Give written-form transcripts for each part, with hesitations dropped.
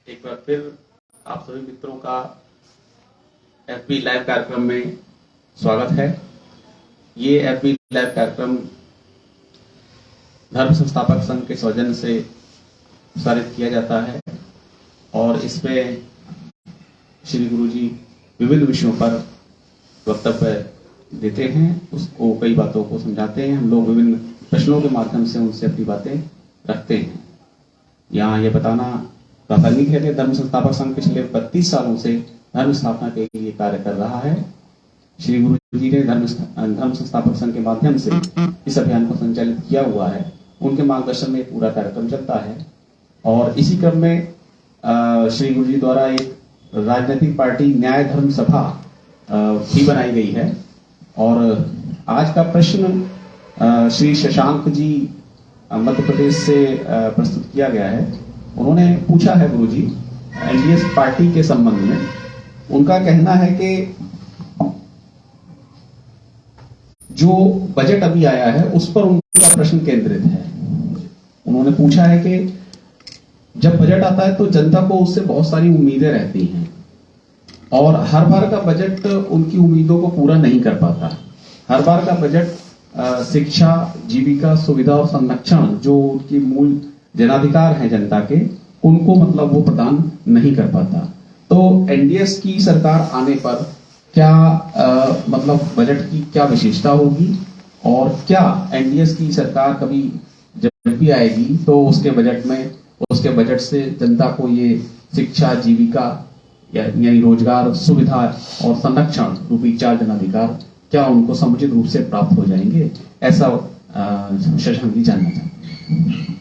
एक बार फिर आप सभी मित्रों का एफबी लाइव कार्यक्रम में स्वागत है। ये एफबी लाइव कार्यक्रम धर्म संस्थापक संघ के सौजन्य से प्रसारित किया जाता है और इसमें श्री गुरुजी विविध विषयों पर वक्तव्य देते हैं, उसको कई बातों को समझाते हैं। हम लोग विभिन्न प्रश्नों के माध्यम से उनसे अपनी बातें रखते हैं। यहाँ ये बताना प्रासंगिक है कि धर्म संस्थापक संघ पिछले 32 सालों से धर्म स्थापना के लिए कार्य कर रहा है। श्री गुरु जी ने धर्म संस्थापक संघ के माध्यम से इस अभियान को संचालित किया हुआ है। उनके मार्गदर्शन में पूरा कार्यक्रम चलता है और इसी क्रम में श्री गुरु जी द्वारा एक राजनीतिक पार्टी न्याय धर्म सभा भी बनाई गई है। और आज का प्रश्न श्री शशांक जी मध्य प्रदेश से प्रस्तुत किया गया है। उन्होंने पूछा है गुरुजी एनडीए पार्टी के संबंध में। उनका कहना है कि जो बजट अभी आया है उस पर उनका प्रश्न केंद्रित है। उन्होंने पूछा है कि जब बजट आता है तो जनता को उससे बहुत सारी उम्मीदें रहती हैं और हर बार का बजट उनकी उम्मीदों को पूरा नहीं कर पाता। हर बार का बजट शिक्षा, जीविका, सुविधा और संरक्षण जो उनकी मूल जनाधिकार हैं जनता के, उनको मतलब वो प्रदान नहीं कर पाता। तो एनडीएस की सरकार आने पर क्या मतलब बजट की क्या विशेषता होगी और क्या एनडीएस की सरकार कभी जब भी आएगी तो उसके बजट से जनता को ये शिक्षा, जीविका यानी रोजगार, सुविधा और संरक्षण रूपी 4 जनाधिकार क्या उनको समुचित रूप से प्राप्त हो जाएंगे? ऐसा शशांक जी जानना चाहते हैं।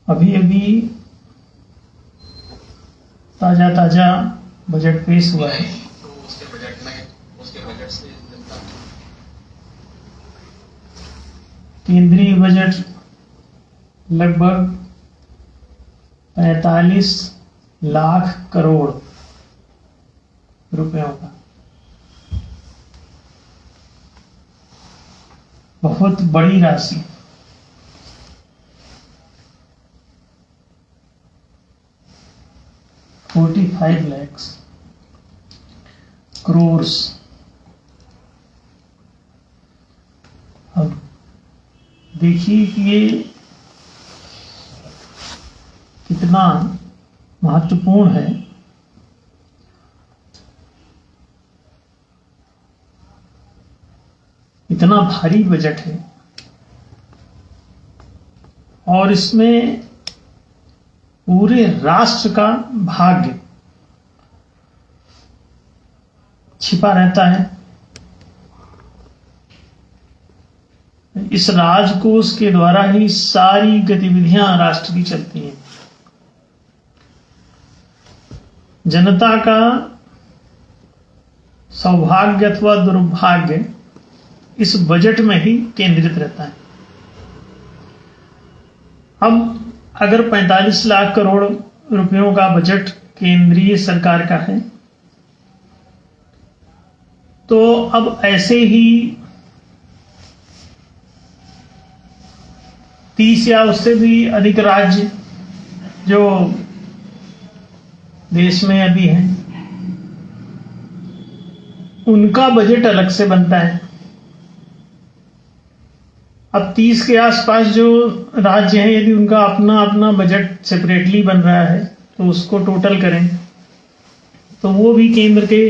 अभी ताजा बजट पेश हुआ है। तो उसके बजट से जनता केंद्रीय बजट लगभग 45 लाख करोड़ रुपयों का, बहुत बड़ी राशि। $45 लाख करोड़। अब देखिए कि ये कितना महत्वपूर्ण है। इतना भारी बजट है और इसमें पूरे राष्ट्र का भाग्य छिपा रहता है। इस राजकोष के द्वारा ही सारी गतिविधियां राष्ट्र की चलती हैं। जनता का सौभाग्य अथवा दुर्भाग्य इस बजट में ही केंद्रित रहता है। अब अगर 45 लाख करोड़ रुपयों का बजट केंद्रीय सरकार का है तो अब ऐसे ही 30 या उससे भी अधिक राज्य जो देश में अभी हैं उनका बजट अलग से बनता है। अब 30 के आसपास जो राज्य हैं, यदि उनका अपना अपना बजट सेपरेटली बन रहा है तो उसको टोटल करें तो वो भी केंद्र के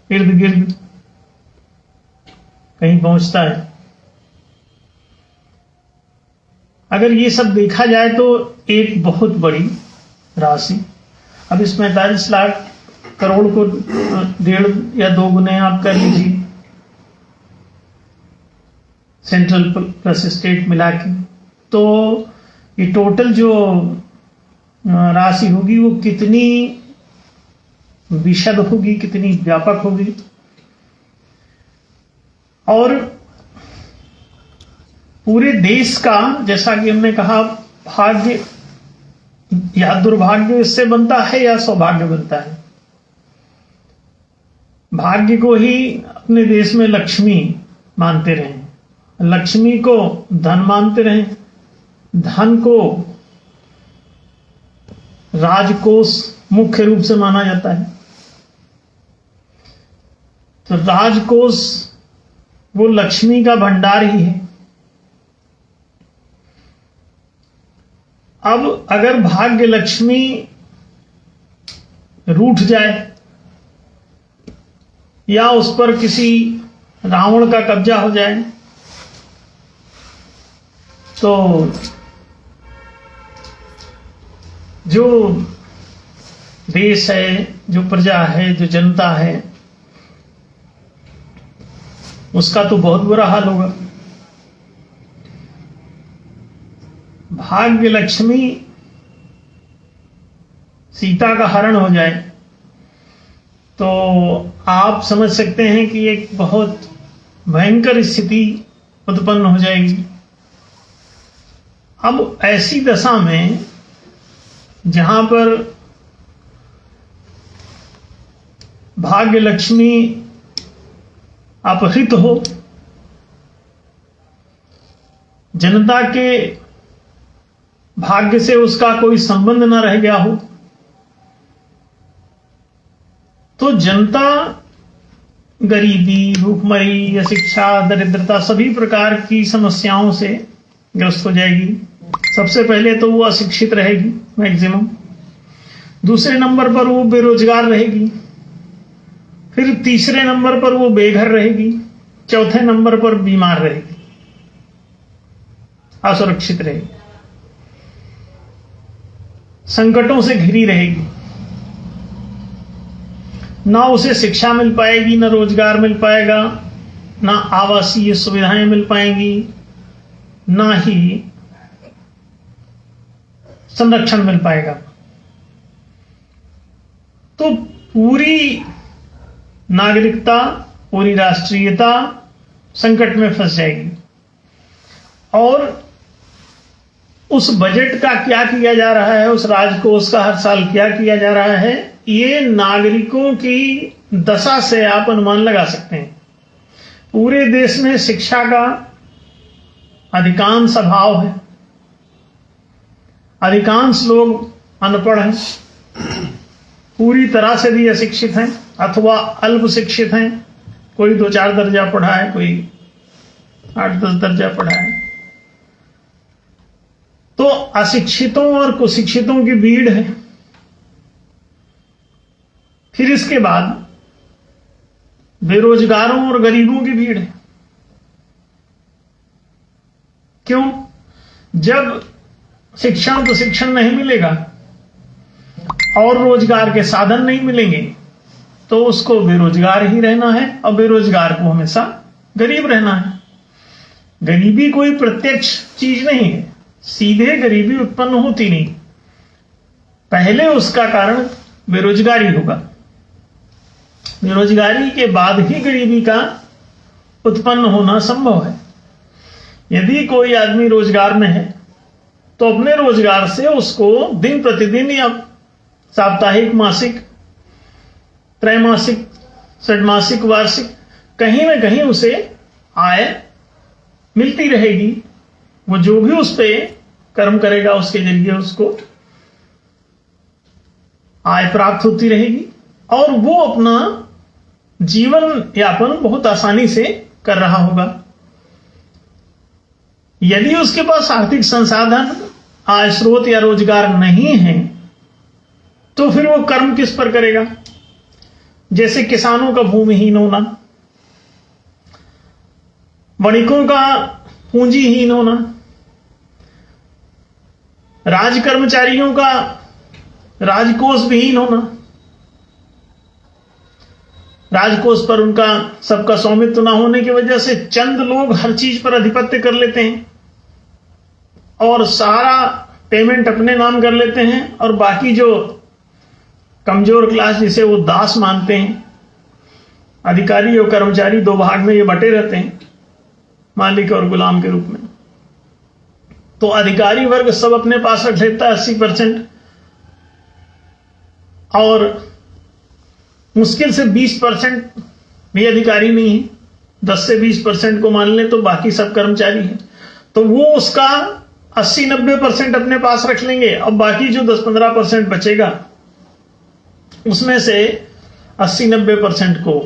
इर्द गिर्द कहीं पहुंचता है। अगर ये सब देखा जाए तो एक बहुत बड़ी राशि। अब इस 45 लाख करोड़ को 1.5 या 2 गुने आप कर लीजिए सेंट्रल प्लस स्टेट मिला के, तो ये टोटल जो राशि होगी वो कितनी विशद होगी, कितनी व्यापक होगी। और पूरे देश का, जैसा कि हमने कहा, भाग्य या दुर्भाग्य इससे बनता है या सौभाग्य बनता है। भाग्य को ही अपने देश में लक्ष्मी मानते रहे, लक्ष्मी को धन मानते रहे धन को राजकोष मुख्य रूप से माना जाता है। तो राजकोष वो लक्ष्मी का भंडार ही है। अब अगर भाग्य लक्ष्मी रूठ जाए या उस पर किसी रावण का कब्जा हो जाए तो जो देश है, जो प्रजा है, जो जनता है, उसका तो बहुत बुरा हाल होगा। भाग्य लक्ष्मी सीता का हरण हो जाए तो आप समझ सकते हैं कि एक बहुत भयंकर स्थिति उत्पन्न हो जाएगी। अब ऐसी दशा में जहां पर भाग्य लक्ष्मी अपहृत हो, जनता के भाग्य से उसका कोई संबंध न रह गया हो, तो जनता गरीबी, भूखमरी, अशिक्षा, दरिद्रता सभी प्रकार की समस्याओं से ग्रस्त हो जाएगी। सबसे पहले तो वो अशिक्षित रहेगी मैक्सिमम, दूसरे नंबर पर वो बेरोजगार रहेगी, फिर तीसरे नंबर पर वो बेघर रहेगी, चौथे नंबर पर बीमार रहेगी, असुरक्षित रहेगी, संकटों से घिरी रहेगी। ना उसे शिक्षा मिल पाएगी, ना रोजगार मिल पाएगा, ना आवासीय सुविधाएं मिल पाएंगी, ना ही संरक्षण मिल पाएगा। तो पूरी नागरिकता, पूरी राष्ट्रीयता संकट में फंस जाएगी। और उस बजट का क्या किया जा रहा है, उस राजकोष का हर साल क्या किया जा रहा है, ये नागरिकों की दशा से आप अनुमान लगा सकते हैं। पूरे देश में शिक्षा का अधिकांश अभाव है, अधिकांश लोग अनपढ़ हैं, पूरी तरह से भी अशिक्षित हैं अथवा अल्प शिक्षित हैं। कोई 2-4 दर्जा पढ़ा है, कोई 8-10 दर्जा पढ़ा है। तो अशिक्षितों और कुशिक्षितों की भीड़ है। फिर इसके बाद बेरोजगारों और गरीबों की भीड़ है। क्यों? जब शिक्षण प्रशिक्षण नहीं मिलेगा और रोजगार के साधन नहीं मिलेंगे तो उसको बेरोजगार ही रहना है, और बेरोजगार को हमेशा गरीब रहना है। गरीबी कोई प्रत्यक्ष चीज नहीं है, सीधे गरीबी उत्पन्न होती नहीं, पहले उसका कारण बेरोजगारी होगा, बेरोजगारी के बाद ही गरीबी का उत्पन्न होना संभव है। यदि कोई आदमी रोजगार में है तो अपने रोजगार से उसको दिन प्रतिदिन या साप्ताहिक, मासिक, त्रैमासिक, षड्मासिक, वार्षिक कहीं ना कहीं उसे आय मिलती रहेगी। वो जो भी उस पे कर्म करेगा उसके जरिए उसको आय प्राप्त होती रहेगी और वो अपना जीवन यापन बहुत आसानी से कर रहा होगा। यदि उसके पास आर्थिक संसाधन, आय स्रोत या रोजगार नहीं है तो फिर वो कर्म किस पर करेगा? जैसे किसानों का भूमिहीन होना, वणिकों का पूंजीहीन होना, राज कर्मचारियों का राजकोष विहीन होना, राजकोष पर उनका सबका स्वामित्व न होने की वजह से चंद लोग हर चीज पर अधिपत्य कर लेते हैं और सारा पेमेंट अपने नाम कर लेते हैं, और बाकी जो कमजोर क्लास जिसे वो दास मानते हैं, अधिकारी और कर्मचारी दो भाग में ये बटे रहते हैं, मालिक और गुलाम के रूप में। तो अधिकारी वर्ग सब अपने पास रख लेता है 80%, और मुश्किल से 20% भी अधिकारी नहीं है। 10 से 20% को मान ले तो बाकी सब कर्मचारी हैं। तो वो उसका 80-90% अपने पास रख लेंगे, अब बाकी जो 10-15% बचेगा उसमें से 80-90% को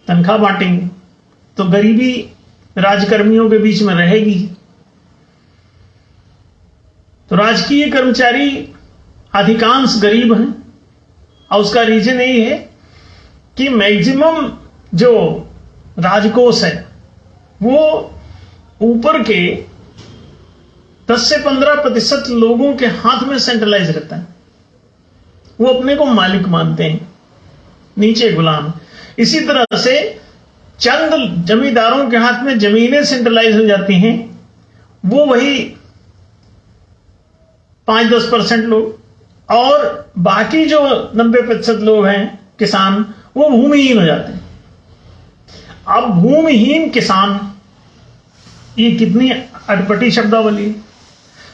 तनख्वाह बांटेंगे, तो गरीबी राजकर्मियों के बीच में रहेगी। तो राजकीय कर्मचारी अधिकांश गरीब हैं, और उसका रीजन यही है कि मैक्सिमम जो राजकोष है वो ऊपर के 10 से 15% लोगों के हाथ में सेंट्रलाइज रहता है। वो अपने को मालिक मानते हैं, नीचे गुलाम। इसी तरह से चंद जमींदारों के हाथ में जमीनें सेंट्रलाइज हो जाती हैं, वो वही 5-10% लोग, और बाकी जो 90% लोग हैं किसान, वो भूमिहीन हो जाते हैं। अब भूमिहीन किसान, ये कितनी अटपटी शब्दावली है।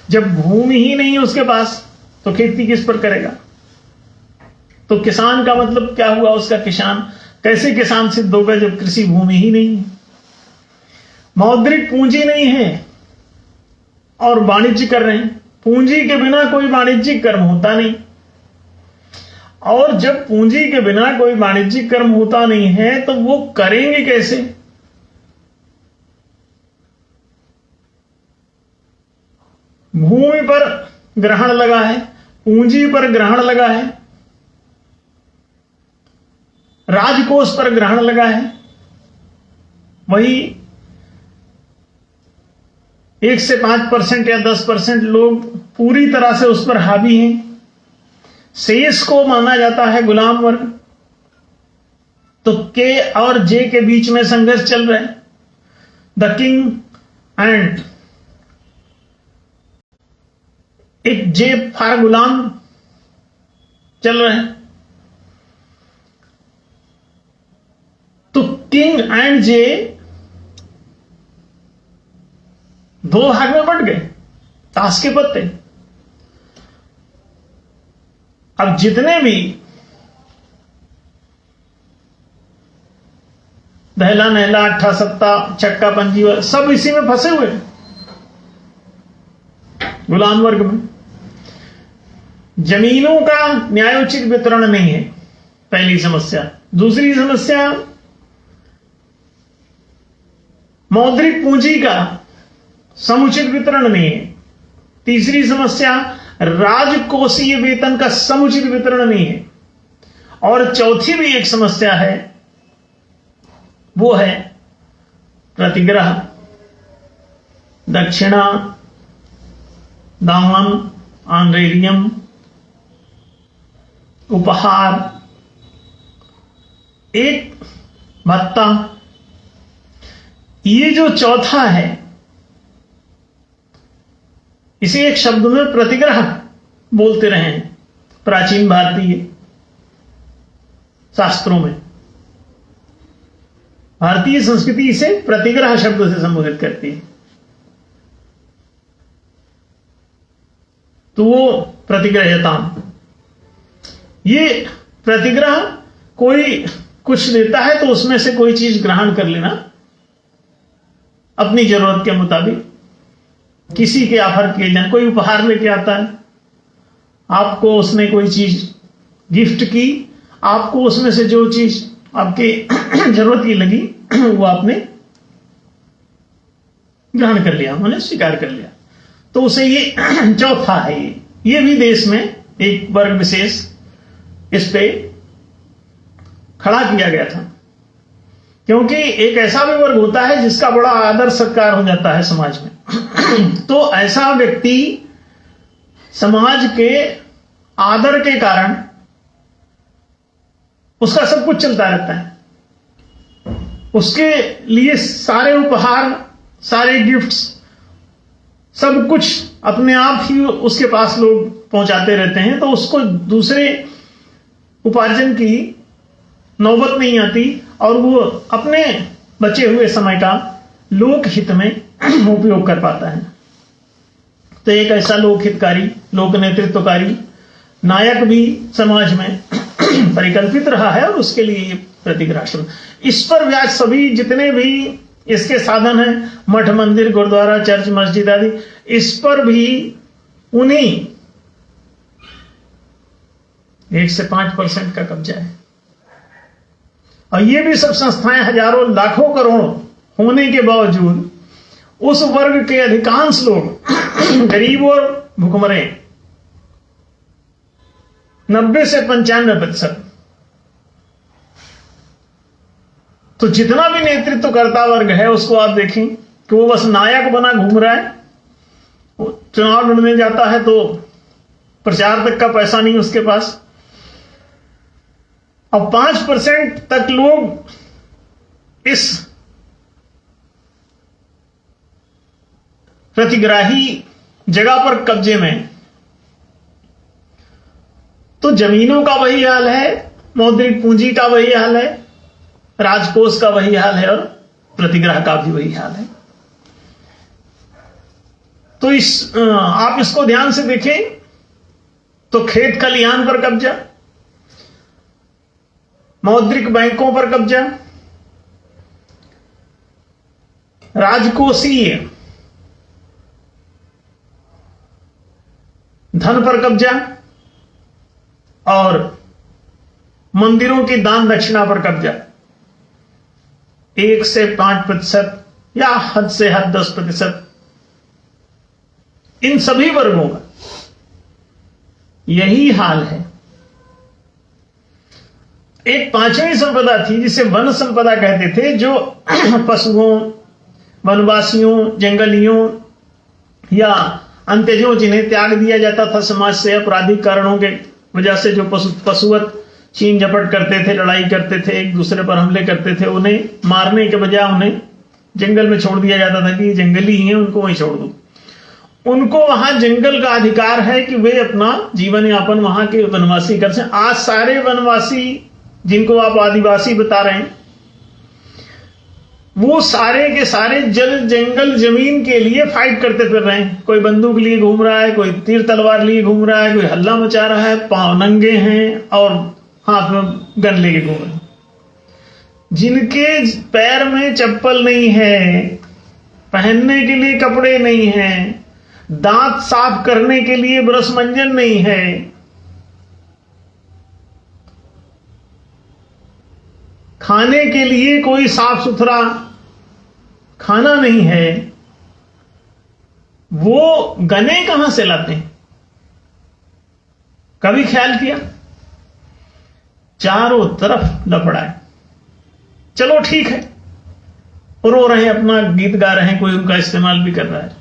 जब भूमि ही नहीं है उसके पास तो खेती किस पर करेगा? तो किसान का मतलब क्या हुआ उसका? किसान कैसे किसान सिद्ध होगा जब कृषि भूमि ही नहीं है, मौद्रिक पूंजी नहीं है और वाणिज्य कर रहे हैं। पूंजी के बिना कोई वाणिज्यिक कर्म होता नहीं, और जब पूंजी के बिना कोई वाणिज्यिक कर्म होता नहीं है तो वो करेंगे कैसे? भूमि पर ग्रहण लगा है, पूंजी पर ग्रहण लगा है, राजकोष पर ग्रहण लगा है, वही 1 से 5% या 10% लोग पूरी तरह से उस पर हावी हैं। शेष को माना जाता है गुलाम वर्ग। तो के और जे के बीच में संघर्ष चल रहा है। द किंग एंड एक जे फॉर गुलाम चल रहे हैं। तो किंग एंड जे दो भाग में बंट गए, ताश के पत्ते। अब जितने भी दहला नहला अट्ठा सत्ता चक्का पंजी सब इसी में फंसे हुए हैं, गुलाम वर्ग में। जमीनों का न्यायोचित वितरण नहीं है, पहली समस्या। दूसरी समस्या, मौद्रिक पूंजी का समुचित वितरण नहीं है। तीसरी समस्या, राजकोषीय वेतन का समुचित वितरण नहीं है। और चौथी भी एक समस्या है, वो है प्रतिग्रह, दक्षिणा, दामन, ऑनरेरियम, उपहार, एक भत्ता। ये जो चौथा है, इसे एक शब्द में प्रतिग्रह बोलते रहे हैं प्राचीन भारतीय शास्त्रों में। भारतीय संस्कृति इसे प्रतिग्रह शब्द से संबोधित करती है। तो वो प्रतिग्रहता, ये प्रतिग्रह, कोई कुछ देता है तो उसमें से कोई चीज ग्रहण कर लेना अपनी जरूरत के मुताबिक। किसी के ऑफर किए जाए, कोई उपहार लेके आता है, आपको उसने कोई चीज गिफ्ट की, आपको उसमें से जो चीज आपके जरूरत की लगी वो आपने ग्रहण कर लिया, मैंने स्वीकार कर लिया। तो उसे ये चौथा है। ये भी देश में एक वर्ग विशेष इस पे खड़ा किया गया था, क्योंकि एक ऐसा भी वर्ग होता है जिसका बड़ा आदर सत्कार हो जाता है समाज में। तो ऐसा व्यक्ति समाज के आदर के कारण उसका सब कुछ चलता रहता है, उसके लिए सारे उपहार, सारे गिफ्ट्स, सब कुछ अपने आप ही उसके पास लोग पहुंचाते रहते हैं। तो उसको दूसरे उपार्जन की नौबत नहीं आती और वो अपने बचे हुए समय का लोक हित में उपयोग कर पाता है। तो एक ऐसा लोक हितकारी, लोक नेतृत्वकारी नायक भी समाज में परिकल्पित रहा है, और उसके लिए ये प्रतिग्रह। इस पर व्याज सभी जितने भी इसके साधन है मठ मंदिर गुरुद्वारा चर्च मस्जिद आदि, इस पर भी उन्हीं 1 से 5% का कब्जा है। और ये भी सब संस्थाएं हजारों लाखों करोड़ों होने के बावजूद उस वर्ग के अधिकांश लोग गरीब और भुखमरे 90 से 95%, तो जितना भी नेतृत्व करता वर्ग है उसको आप देखें कि वो बस नायक बना घूम रहा है। वो चुनाव लड़ने जाता है तो प्रचार तक का पैसा नहीं उसके पास। अब 5% तक लोग इस प्रतिग्राही जगह पर कब्जे में, तो जमीनों का वही हाल है, मौद्रिक पूंजी का वही हाल है, राजकोष का वही हाल है और प्रतिग्रह का भी वही हाल है। तो आप इसको ध्यान से देखें तो खेत खलिहान पर कब्जा, मौद्रिक बैंकों पर कब्जा, राजकोषीय धन पर कब्जा और मंदिरों की दान दक्षिणा पर कब्जा। 1 से 5% या हद से हद 10%, इन सभी वर्गों का यही हाल है। एक 5वीं संपदा थी जिसे वन संपदा कहते थे, जो पशुओं, वनवासियों, जंगलियों या अंत्यजों जिन्हें त्याग दिया जाता था समाज से आपराधिक कारणों के वजह से, जो पशुवत छीन झपट करते थे, लड़ाई करते थे, एक दूसरे पर हमले करते थे, उन्हें मारने के बजाय उन्हें जंगल में छोड़ दिया जाता था कि जंगली ही हैं, उनको वहीं छोड़ दो। उनको वहां जंगल का अधिकार है कि वे अपना जीवन यापन वहां के वनवासी कर सकें। आज सारे वनवासी जिनको आप आदिवासी बता रहे हैं, वो सारे के सारे जल जंगल जमीन के लिए फाइट करते फिर रहे हैं। कोई बंदूक लिए घूम रहा है, कोई तीर तलवार लिए घूम रहा है, कोई हल्ला मचा रहा है, पांव नंगे हैं और हाथ में गन लेके घूम रहे हैं। जिनके पैर में चप्पल नहीं है, पहनने के लिए कपड़े नहीं हैं, दांत साफ करने के लिए ब्रश मंजन नहीं है, खाने के लिए कोई साफ सुथरा खाना नहीं है, वो गने कहां से लाते हैं? कभी ख्याल किया? चारों तरफ लफड़ा है। चलो ठीक है, रो रहे हैं, अपना गीत गा रहे हैं, कोई उनका इस्तेमाल भी कर रहा है,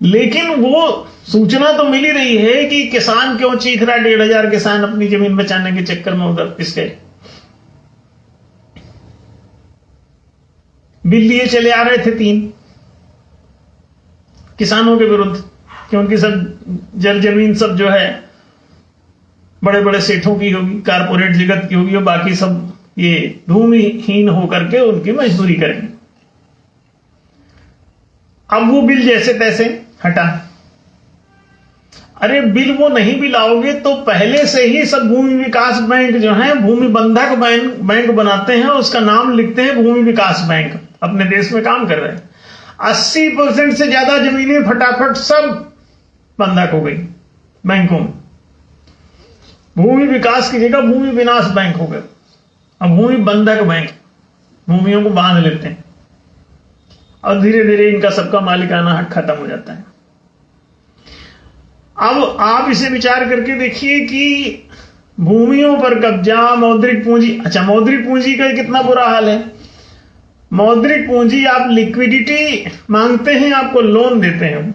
लेकिन वो सूचना तो मिल ही रही है कि किसान क्यों चीख रहा है। 1,500 किसान अपनी जमीन बचाने के चक्कर में उधर पिस गए, बिल लिए चले आ रहे थे 3 किसानों के विरुद्ध कि उनकी सब जल जमीन सब जो है बड़े बड़े सेठों की होगी, कारपोरेट जगत की होगी, और बाकी सब ये भूमिहीन होकर के उनकी मजदूरी करेंगे। अब वो बिल जैसे तैसे हटा। अरे बिल वो नहीं भी लाओगे तो पहले से ही सब भूमि विकास बैंक जो है, भूमि बंधक बैंक बनाते हैं, उसका नाम लिखते हैं भूमि विकास बैंक। अपने देश में काम कर रहे हैं। 80% से ज्यादा जमीनें फटाफट सब बंधक हो गई बैंकों में। भूमि विकास की जगह भूमि विनाश बैंक हो गए। अब भूमि बंधक बैंक भूमियों को बांध लेते हैं और धीरे धीरे इनका सबका मालिकाना हक खत्म हो जाता है। अब आप इसे विचार करके देखिए कि भूमियों पर कब्जा, मौद्रिक पूंजी। अच्छा, मौद्रिक पूंजी का कितना बुरा हाल है। मौद्रिक पूंजी, आप लिक्विडिटी मांगते हैं, आपको लोन देते हैं,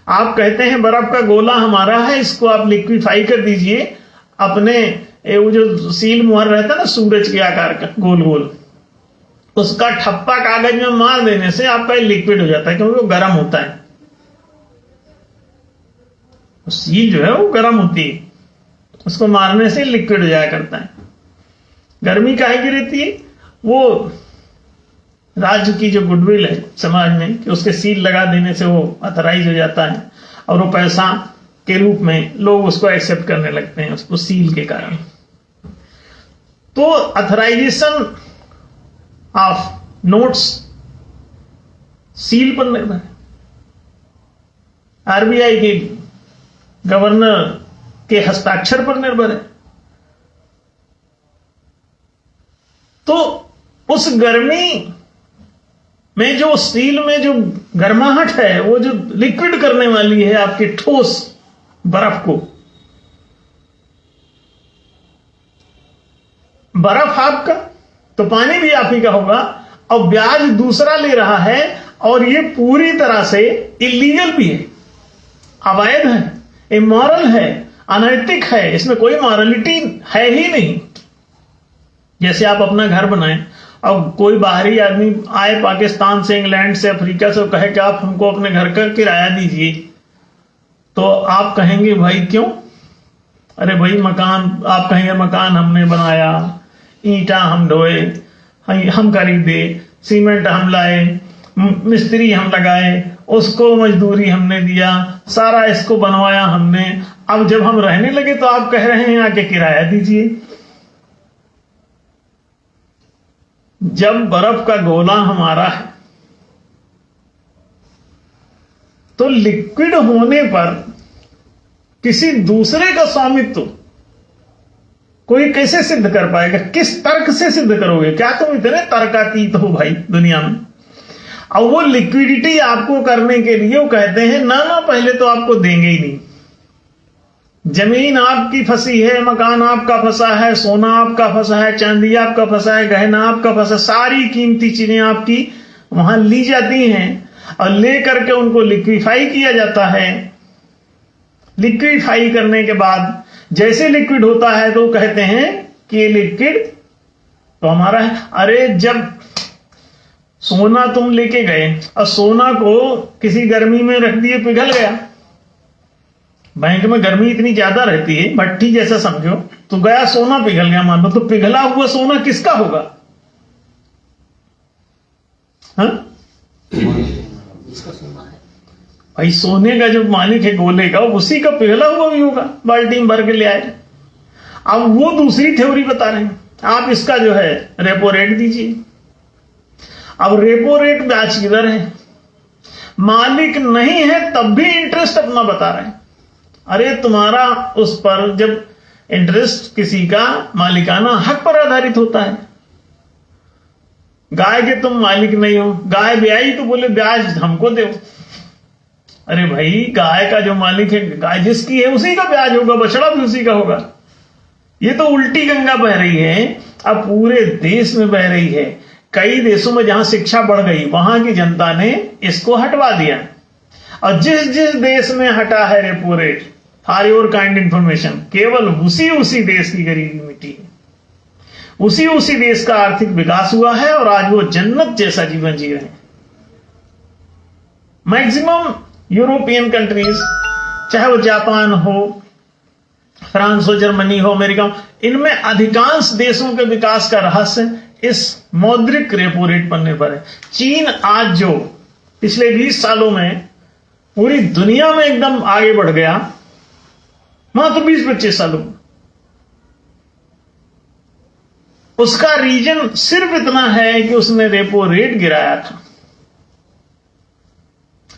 आप कहते हैं बर्फ का गोला हमारा है, इसको आप लिक्विफाई कर दीजिए, अपने वो जो सील मुहर रहता है ना सूरज के आकार का गोल गोल, उसका ठप्पा कागज में मार देने से आपका लिक्विड हो जाता है, क्योंकि वो गर्म होता है। सील जो है वो गर्म होती है, उसको मारने से लिक्विड हो जाया करता है। गर्मी काहे की रहती है? वो राज्य की जो गुडविल है समाज में कि उसके सील लगा देने से वो ऑथराइज हो जाता है और वो पैसा के रूप में लोग उसको एक्सेप्ट करने लगते हैं, उसको सील के कारण। तो ऑथराइजेशन ऑफ नोट्स सील पर निर्भर है, आरबीआई के गवर्नर के हस्ताक्षर पर निर्भर है। तो उस गर्मी में जो सील में जो गर्माहट है, वो जो लिक्विड करने वाली है आपके ठोस बर्फ को, बर्फ आपका तो पानी भी आप ही का होगा, और ब्याज दूसरा ले रहा है, और ये पूरी तरह से इलीगल भी है, अवैध है, इमोरल है, अनैतिक है, इसमें कोई मॉरलिटी है ही नहीं। जैसे आप अपना घर बनाएं और कोई बाहरी आदमी आए पाकिस्तान से, इंग्लैंड से, अफ्रीका से, कहे कि आप हमको अपने घर का किराया दीजिए, तो आप कहेंगे भाई क्यों? अरे भाई मकान, आप कहेंगे मकान हमने बनाया, ईंटा हम ढोए, हम खरीदे, सीमेंट हम लाए, मिस्त्री हम लगाए, उसको मजदूरी हमने दिया, सारा इसको बनवाया हमने, अब जब हम रहने लगे तो आप कह रहे हैं आके किराया दीजिए। जब बर्फ का गोला हमारा है तो लिक्विड होने पर किसी दूसरे का स्वामित्व कोई कैसे सिद्ध कर पाएगा? किस तर्क से सिद्ध करोगे? क्या तुम इतने तर्कातीत हो भाई दुनिया में? और वो लिक्विडिटी आपको करने के लिए वो कहते हैं ना पहले तो आपको देंगे ही नहीं। जमीन आपकी फंसी है, मकान आपका फंसा है, सोना आपका फंसा है, चांदी आपका फंसा है, गहना आपका फंसा, सारी कीमती चीजें आपकी वहां ली जाती हैं और ले करके उनको लिक्विफाई किया जाता है। लिक्विफाई करने के बाद जैसे लिक्विड होता है तो कहते हैं कि ये लिक्विड तो हमारा है। अरे जब सोना तुम लेके गए और सोना को किसी गर्मी में रख दिए, पिघल गया, बैंक में गर्मी इतनी ज्यादा रहती है, भट्टी जैसा समझो, तो गया सोना पिघल गया मान लो, तो पिघला हुआ सोना किसका होगा? हाँ भाई, सोने का जो मालिक है गोले का, उसी का पिघला हुआ भी होगा, बाल्टी में भर के ले आए। अब वो दूसरी थ्योरी बता रहे हैं, आप इसका जो है रेपो रेट दीजिए। अब रेपो रेट ब्याज की दर है, मालिक नहीं है तब भी इंटरेस्ट अपना बता रहे हैं। अरे तुम्हारा उस पर जब इंटरेस्ट किसी का मालिकाना हक पर आधारित होता है, गाय के तुम मालिक नहीं हो, गाय ब्याई तो बोले ब्याज हमको दो। अरे भाई, गाय का जो मालिक है, गाय जिसकी है उसी का ब्याज होगा, बछड़ा भी उसी का होगा। ये तो उल्टी गंगा बह रही है, अब पूरे देश में बह रही है। कई देशों में जहां शिक्षा बढ़ गई वहां की जनता ने इसको हटवा दिया, और जिस जिस देश में हटा है repo rate, for your kind information, केवल उसी देश की गरीबी मिटी है, उसी देश का आर्थिक विकास हुआ है, और आज वो जन्नत जैसा जीवन जी रहे हैं। मैक्सिमम यूरोपियन कंट्रीज, चाहे वो जापान हो, फ्रांस हो, जर्मनी हो, अमेरिका हो, इनमें अधिकांश देशों के विकास का रहस्य इस मौद्रिक रेपो रेट पर निर्भर है। चीन आज जो पिछले 20 सालों में पूरी दुनिया में एकदम आगे बढ़ गया, मात्र 20-25 सालों में, उसका रीजन सिर्फ इतना है कि उसने रेपो रेट गिराया था।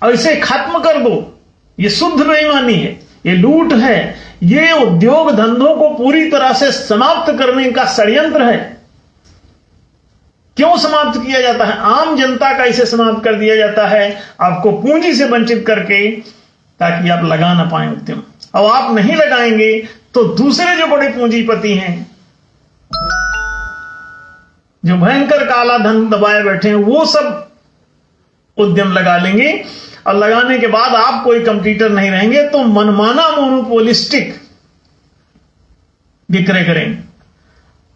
और इसे खत्म कर दो, ये शुद्ध बेईमानी है, ये लूट है, ये उद्योग धंधों को पूरी तरह से समाप्त करने का षड्यंत्र है। क्यों समाप्त किया जाता है? आम जनता का इसे समाप्त कर दिया जाता है, आपको पूंजी से वंचित करके, ताकि आप लगा ना पाए उद्यम। और आप नहीं लगाएंगे तो दूसरे जो बड़े पूंजीपति हैं, जो भयंकर काला धन दबाए बैठे हैं, वो सब उद्यम लगा लेंगे, और लगाने के बाद आप कोई कंपटीटर नहीं रहेंगे, तो मनमाना मोनोपोलिस्टिक विक्रय करेंगे,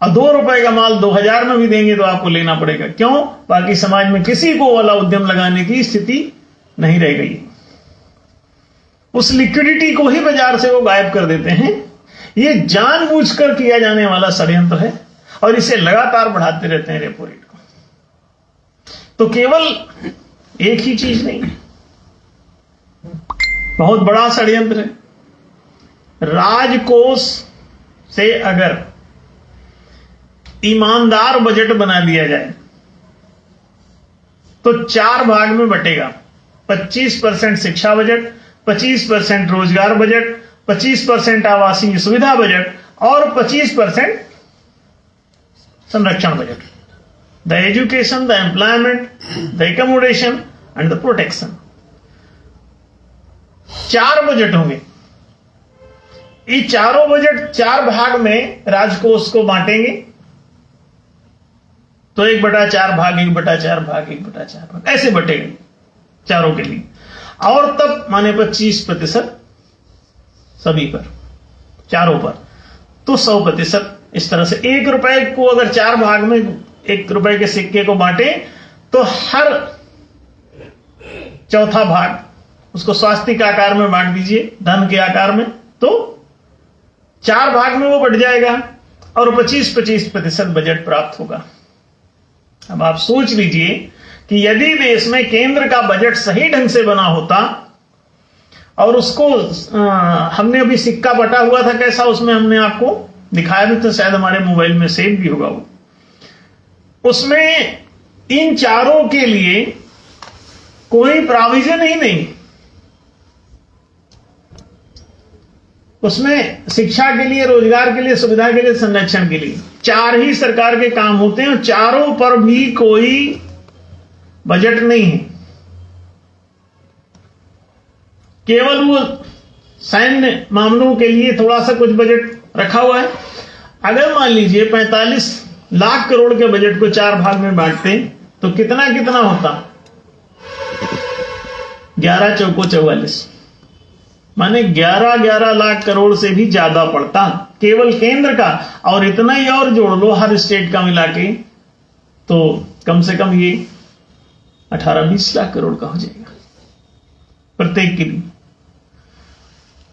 और 2 रुपए का माल 2000 में भी देंगे तो आपको लेना पड़ेगा। क्यों? बाकी समाज में किसी को वाला उद्यम लगाने की स्थिति नहीं रह गई। उस लिक्विडिटी को ही बाजार से वो गायब कर देते हैं। ये जानबूझकर किया जाने वाला षड्यंत्र है, और इसे लगातार बढ़ाते रहते हैं रेपो रेट को। तो केवल एक ही चीज नहीं, बहुत बड़ा षड्यंत्र है। राजकोष से अगर ईमानदार बजट बना दिया जाए, तो 4 भाग में बटेगा। 25% शिक्षा बजट, 25% रोजगार बजट, 25% आवासीय सुविधा बजट और 25% संरक्षण budget. The education, the employment, the accommodation and the protection. 4 budget होंगे। ये चारों बजट 4 भाग में राजकोष को बांटेंगे। तो 1/4 भाग, 1/4 भाग, 1/4 भाग ऐसे बटेंगे चारों के लिए। और तब माने 25% सभी पर, चारों पर, तो 100% इस तरह से। 1 रुपए को अगर 4 भाग में 1 रुपए के सिक्के को बांटे तो हर चौथा भाग उसको स्वास्तिक आकार में बांट दीजिए, धन के आकार में, तो 4 भाग में वो बट जाएगा और 25% बजट प्राप्त होगा। अब आप सोच लीजिए कि यदि देश में केंद्र का बजट सही ढंग से बना होता और उसको हमने अभी सिक्का बटा हुआ था कैसा, उसमें हमने आपको दिखाया भी था, शायद हमारे मोबाइल में सेव भी होगा वो। उसमें इन चारों के लिए कोई प्रोविजन ही नहीं। उसमें शिक्षा के लिए, रोजगार के लिए, सुविधा के लिए, संरक्षण के लिए 4 ही सरकार के काम होते हैं और चारों पर भी कोई बजट नहीं है। केवल वो सैन्य मामलों के लिए थोड़ा सा कुछ बजट रखा हुआ है। अगर मान लीजिए 45 लाख करोड़ के बजट को 4 भाग में बांटते तो कितना होता? 11 चौको 44, माने 11 लाख करोड़ से भी ज्यादा पड़ता केवल केंद्र का। और इतना ही और जोड़ लो हर स्टेट का मिला के, तो कम से कम ये 18-20 लाख करोड़ का हो जाएगा प्रत्येक के लिए।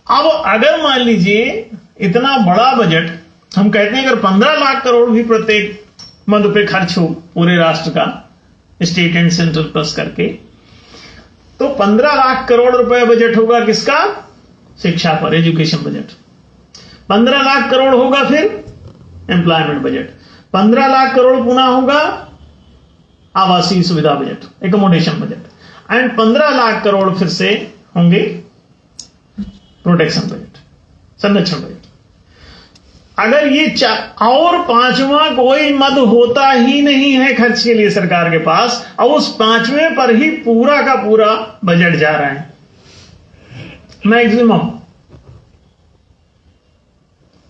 अब अगर मान लीजिए इतना बड़ा बजट, हम कहते हैं अगर 15 लाख करोड़ भी प्रत्येक मद पे खर्च हो पूरे राष्ट्र का, स्टेट एंड सेंट्रल प्लस करके, तो 15 लाख करोड़ रुपए बजट होगा किसका? शिक्षा पर, एजुकेशन बजट। 15 लाख करोड़ होगा फिर एम्प्लॉयमेंट बजट, 15 लाख करोड़ पुनः होगा आवासीय सुविधा budget, accommodation budget, and 15 lakh crore फिर से होंगे प्रोटेक्शन बजट, संरक्षण बजट। अगर ये और 5वां कोई मद होता ही नहीं है खर्च के लिए सरकार के पास, और उस 5वें पर ही पूरा का पूरा बजट जा रहा है मैक्सिमम।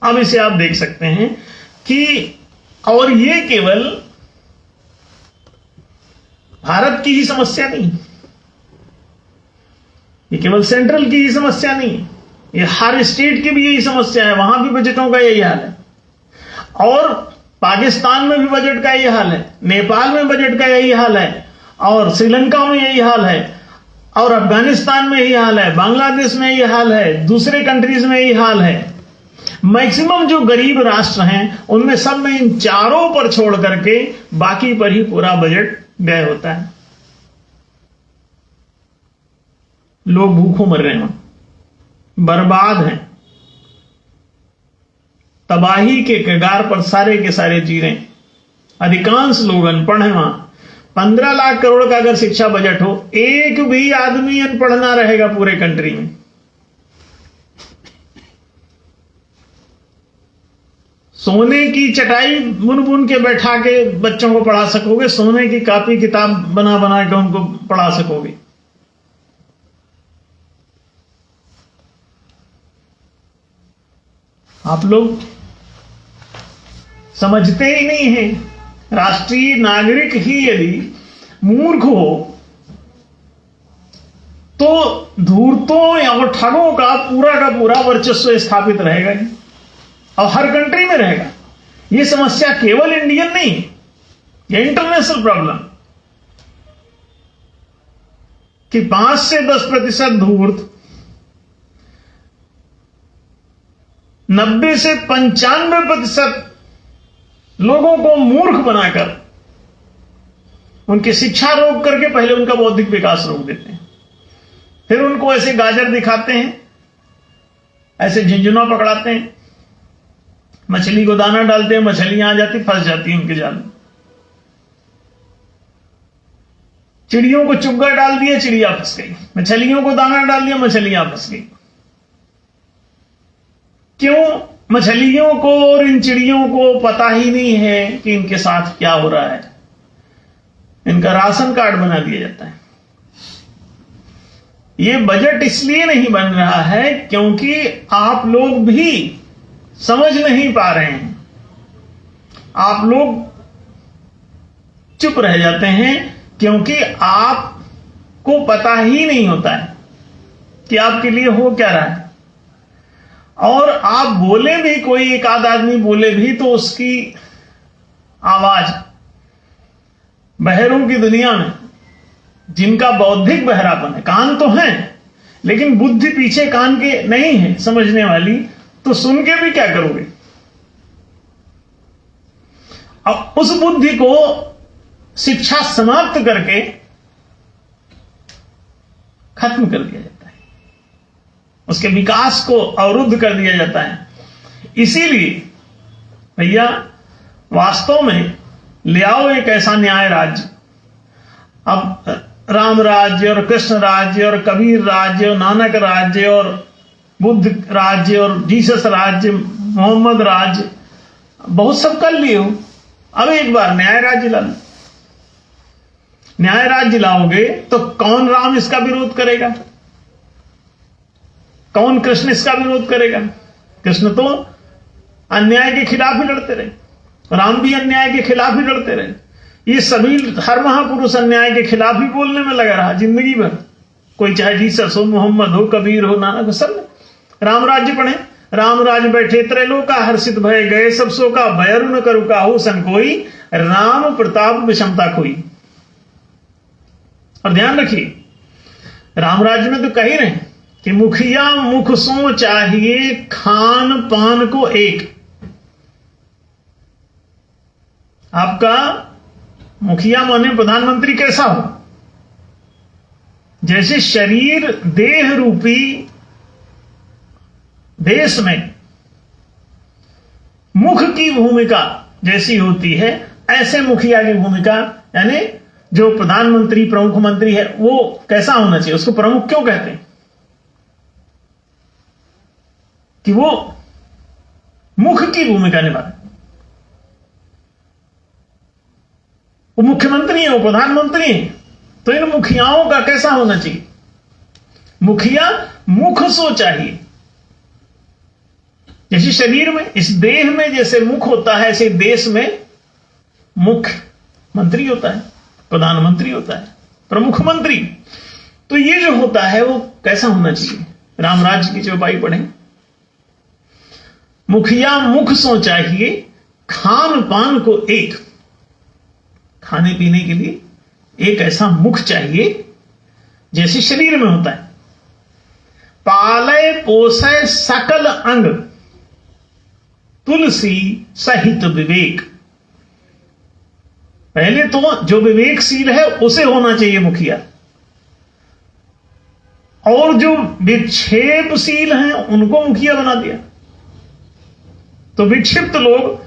अब इसे आप देख सकते हैं कि, और ये केवल भारत की ही समस्या नहीं, ये केवल सेंट्रल की ही समस्या नहीं, ये हर स्टेट की भी यही समस्या है। वहां भी बजटों का यही हाल है, और पाकिस्तान में भी बजट का यही हाल है, नेपाल में बजट का यही हाल है, और श्रीलंका में यही हाल है, और अफगानिस्तान में यही हाल है, बांग्लादेश में यही हाल है, दूसरे कंट्रीज में यही हाल है। मैक्सिमम जो गरीब राष्ट्र हैं उनमें सब में इन चारों पर छोड़ करके बाकी पर ही पूरा बजट व्यय होता है। लोग भूखों मर रहे हैं, बर्बाद हैं, तबाही के कगार पर सारे के सारे जी रहे हैं। अधिकांश लोग अनपढ़ हैं वहां। 15 लाख करोड़ का अगर शिक्षा बजट हो, एक भी आदमी अनपढ़ ना रहेगा पूरे कंट्री में। सोने की चटाई बुन बुन के बैठा के बच्चों को पढ़ा सकोगे, सोने की कॉपी किताब बना बना के उनको पढ़ा सकोगे। आप लोग समझते ही नहीं हैं। राष्ट्रीय नागरिक ही यदि मूर्ख हो तो धूर्तों और ठगों का पूरा वर्चस्व स्थापित रहेगा ही, और हर कंट्री में रहेगा। यह समस्या केवल इंडियन नहीं, यह इंटरनेशनल प्रॉब्लम कि 5 से 10% धूर्त 90 से 95% लोगों को मूर्ख बनाकर उनकी शिक्षा रोक करके पहले उनका बौद्धिक विकास रोक देते हैं, फिर उनको ऐसे गाजर दिखाते हैं, ऐसे झुंझुना पकड़ाते हैं, मछली को दाना डालते हैं, मछलियां आ जाती, फंस जाती हैं उनके जाल में। चिड़ियों को चुग्गा डाल दिया, चिड़िया फंस गई। मछलियों को दाना डाल दिया, मछलियां फंस गई। क्यों? मछलियों को और इन चिड़ियों को पता ही नहीं है कि इनके साथ क्या हो रहा है। इनका राशन कार्ड बना दिया जाता है। ये बजट इसलिए नहीं बन रहा है क्योंकि आप लोग भी समझ नहीं पा रहे हैं। आप लोग चुप रह जाते हैं क्योंकि आपको पता ही नहीं होता है कि आपके लिए हो क्या रहा है। और आप बोले भी, कोई एक आध आदमी बोले भी तो उसकी आवाज बहरों की दुनिया में, जिनका बौद्धिक बहरापन है, कान तो हैं लेकिन बुद्धि पीछे कान के नहीं है समझने वाली, तो सुन के भी क्या करोगे? अब उस बुद्धि को शिक्षा समाप्त करके खत्म कर दिया जाता है, उसके विकास को अवरुद्ध कर दिया जाता है। इसीलिए भैया वास्तव में ले आओ एक ऐसा न्याय राज्य। अब राम राज्य और कृष्ण राज्य और कबीर राज्य और नानक राज्य और बुद्ध राज्य और जीसस राज्य, मोहम्मद राज्य, बहुत सब कर लिए हो। अब एक बार न्याय राज्य ला लो। न्याय राज्य लाओगे तो कौन राम इसका विरोध करेगा? कौन कृष्ण इसका विरोध करेगा? कृष्ण तो अन्याय के खिलाफ ही लड़ते रहे, राम भी अन्याय के खिलाफ ही लड़ते रहे। ये सभी, हर महापुरुष अन्याय के खिलाफ ही बोलने में लगा रहा जिंदगी भर। कोई चाहे जीसस हो, मोहम्मद हो, कबीर हो, नानक हो, सब राम राज्य पढ़े। राम राज्य बैठे त्रैलोका हर्षित भय गए, सब सो का भयरु न करु काहू सन कोई, राम प्रताप विषमता कोई। और ध्यान रखिए, राम राज्य में तो कह ही रहे कि मुखिया मुख सो चाहिए, खान पान को एक। आपका मुखिया माने प्रधानमंत्री कैसा हो? जैसे शरीर देह रूपी देश में मुख की भूमिका जैसी होती है, ऐसे मुखिया की भूमिका, यानी जो प्रधानमंत्री प्रमुख मंत्री है वो कैसा होना चाहिए? उसको प्रमुख क्यों कहते हैं? कि वो मुख की भूमिका निभाए। वो मुख्यमंत्री है, वो प्रधानमंत्री है, तो इन मुखियाओं का कैसा होना चाहिए? मुखिया मुख सो चाहिए। जैसे शरीर में, इस देह में जैसे मुख होता है, ऐसे देश में मुख्यमंत्री होता है, प्रधानमंत्री होता है, प्रमुख मंत्री। तो ये जो होता है वो कैसा होना चाहिए? राम राज्य की चौपाई पढ़ें। मुखिया मुख सो चाहिए, खान पान को एक। खाने पीने के लिए एक ऐसा मुख चाहिए जैसे शरीर में होता है। पालय पोषय सकल अंग, तुलसी सहित विवेक। पहले तो जो विवेकशील है उसे होना चाहिए मुखिया, और जो विक्षेपशील हैं उनको मुखिया बना दिया। तो विक्षिप्त लोग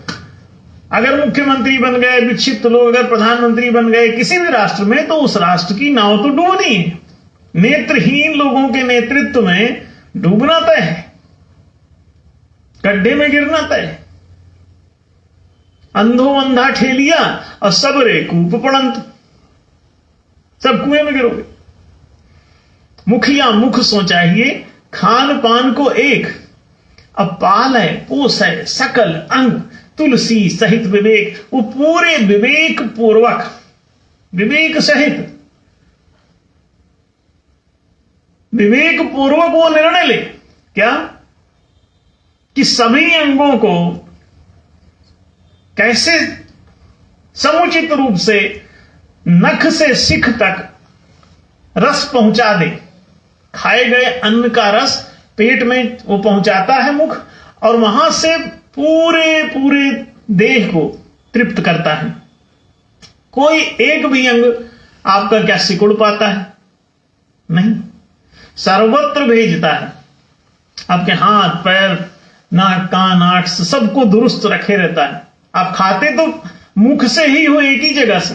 अगर मुख्यमंत्री बन गए, विक्षिप्त लोग अगर प्रधानमंत्री बन गए किसी भी राष्ट्र में, तो उस राष्ट्र की नाव तो डूबनी है। नेत्रहीन लोगों के नेतृत्व में डूबना तय है, गड्ढे में गिरना तय है। अंधो अंधा ठेलिया और सबरे कूप पड़ंत, सब कुएं में गिरोगे। मुखिया मुख सो चाहिए, खान पान को एक। अब पालय पोषय सकल अंग, तुलसी सहित विवेक। वो पूरे विवेक पूर्वक, विवेक सहित, विवेक पूर्वक वो निर्णय ले, क्या कि सभी अंगों को कैसे समुचित रूप से नख से शिख तक रस पहुंचा दे। खाए गए अन्न का रस पेट में वो पहुंचाता है मुख, और वहां से पूरे पूरे देह को तृप्त करता है। कोई एक भी अंग आपका क्या सिकुड़ पाता है? नहीं, सर्वत्र भेजता है। आपके हाथ पैर नाक कान आंख सबको दुरुस्त रखे रहता है। आप खाते तो मुख से ही हो, एक ही जगह से।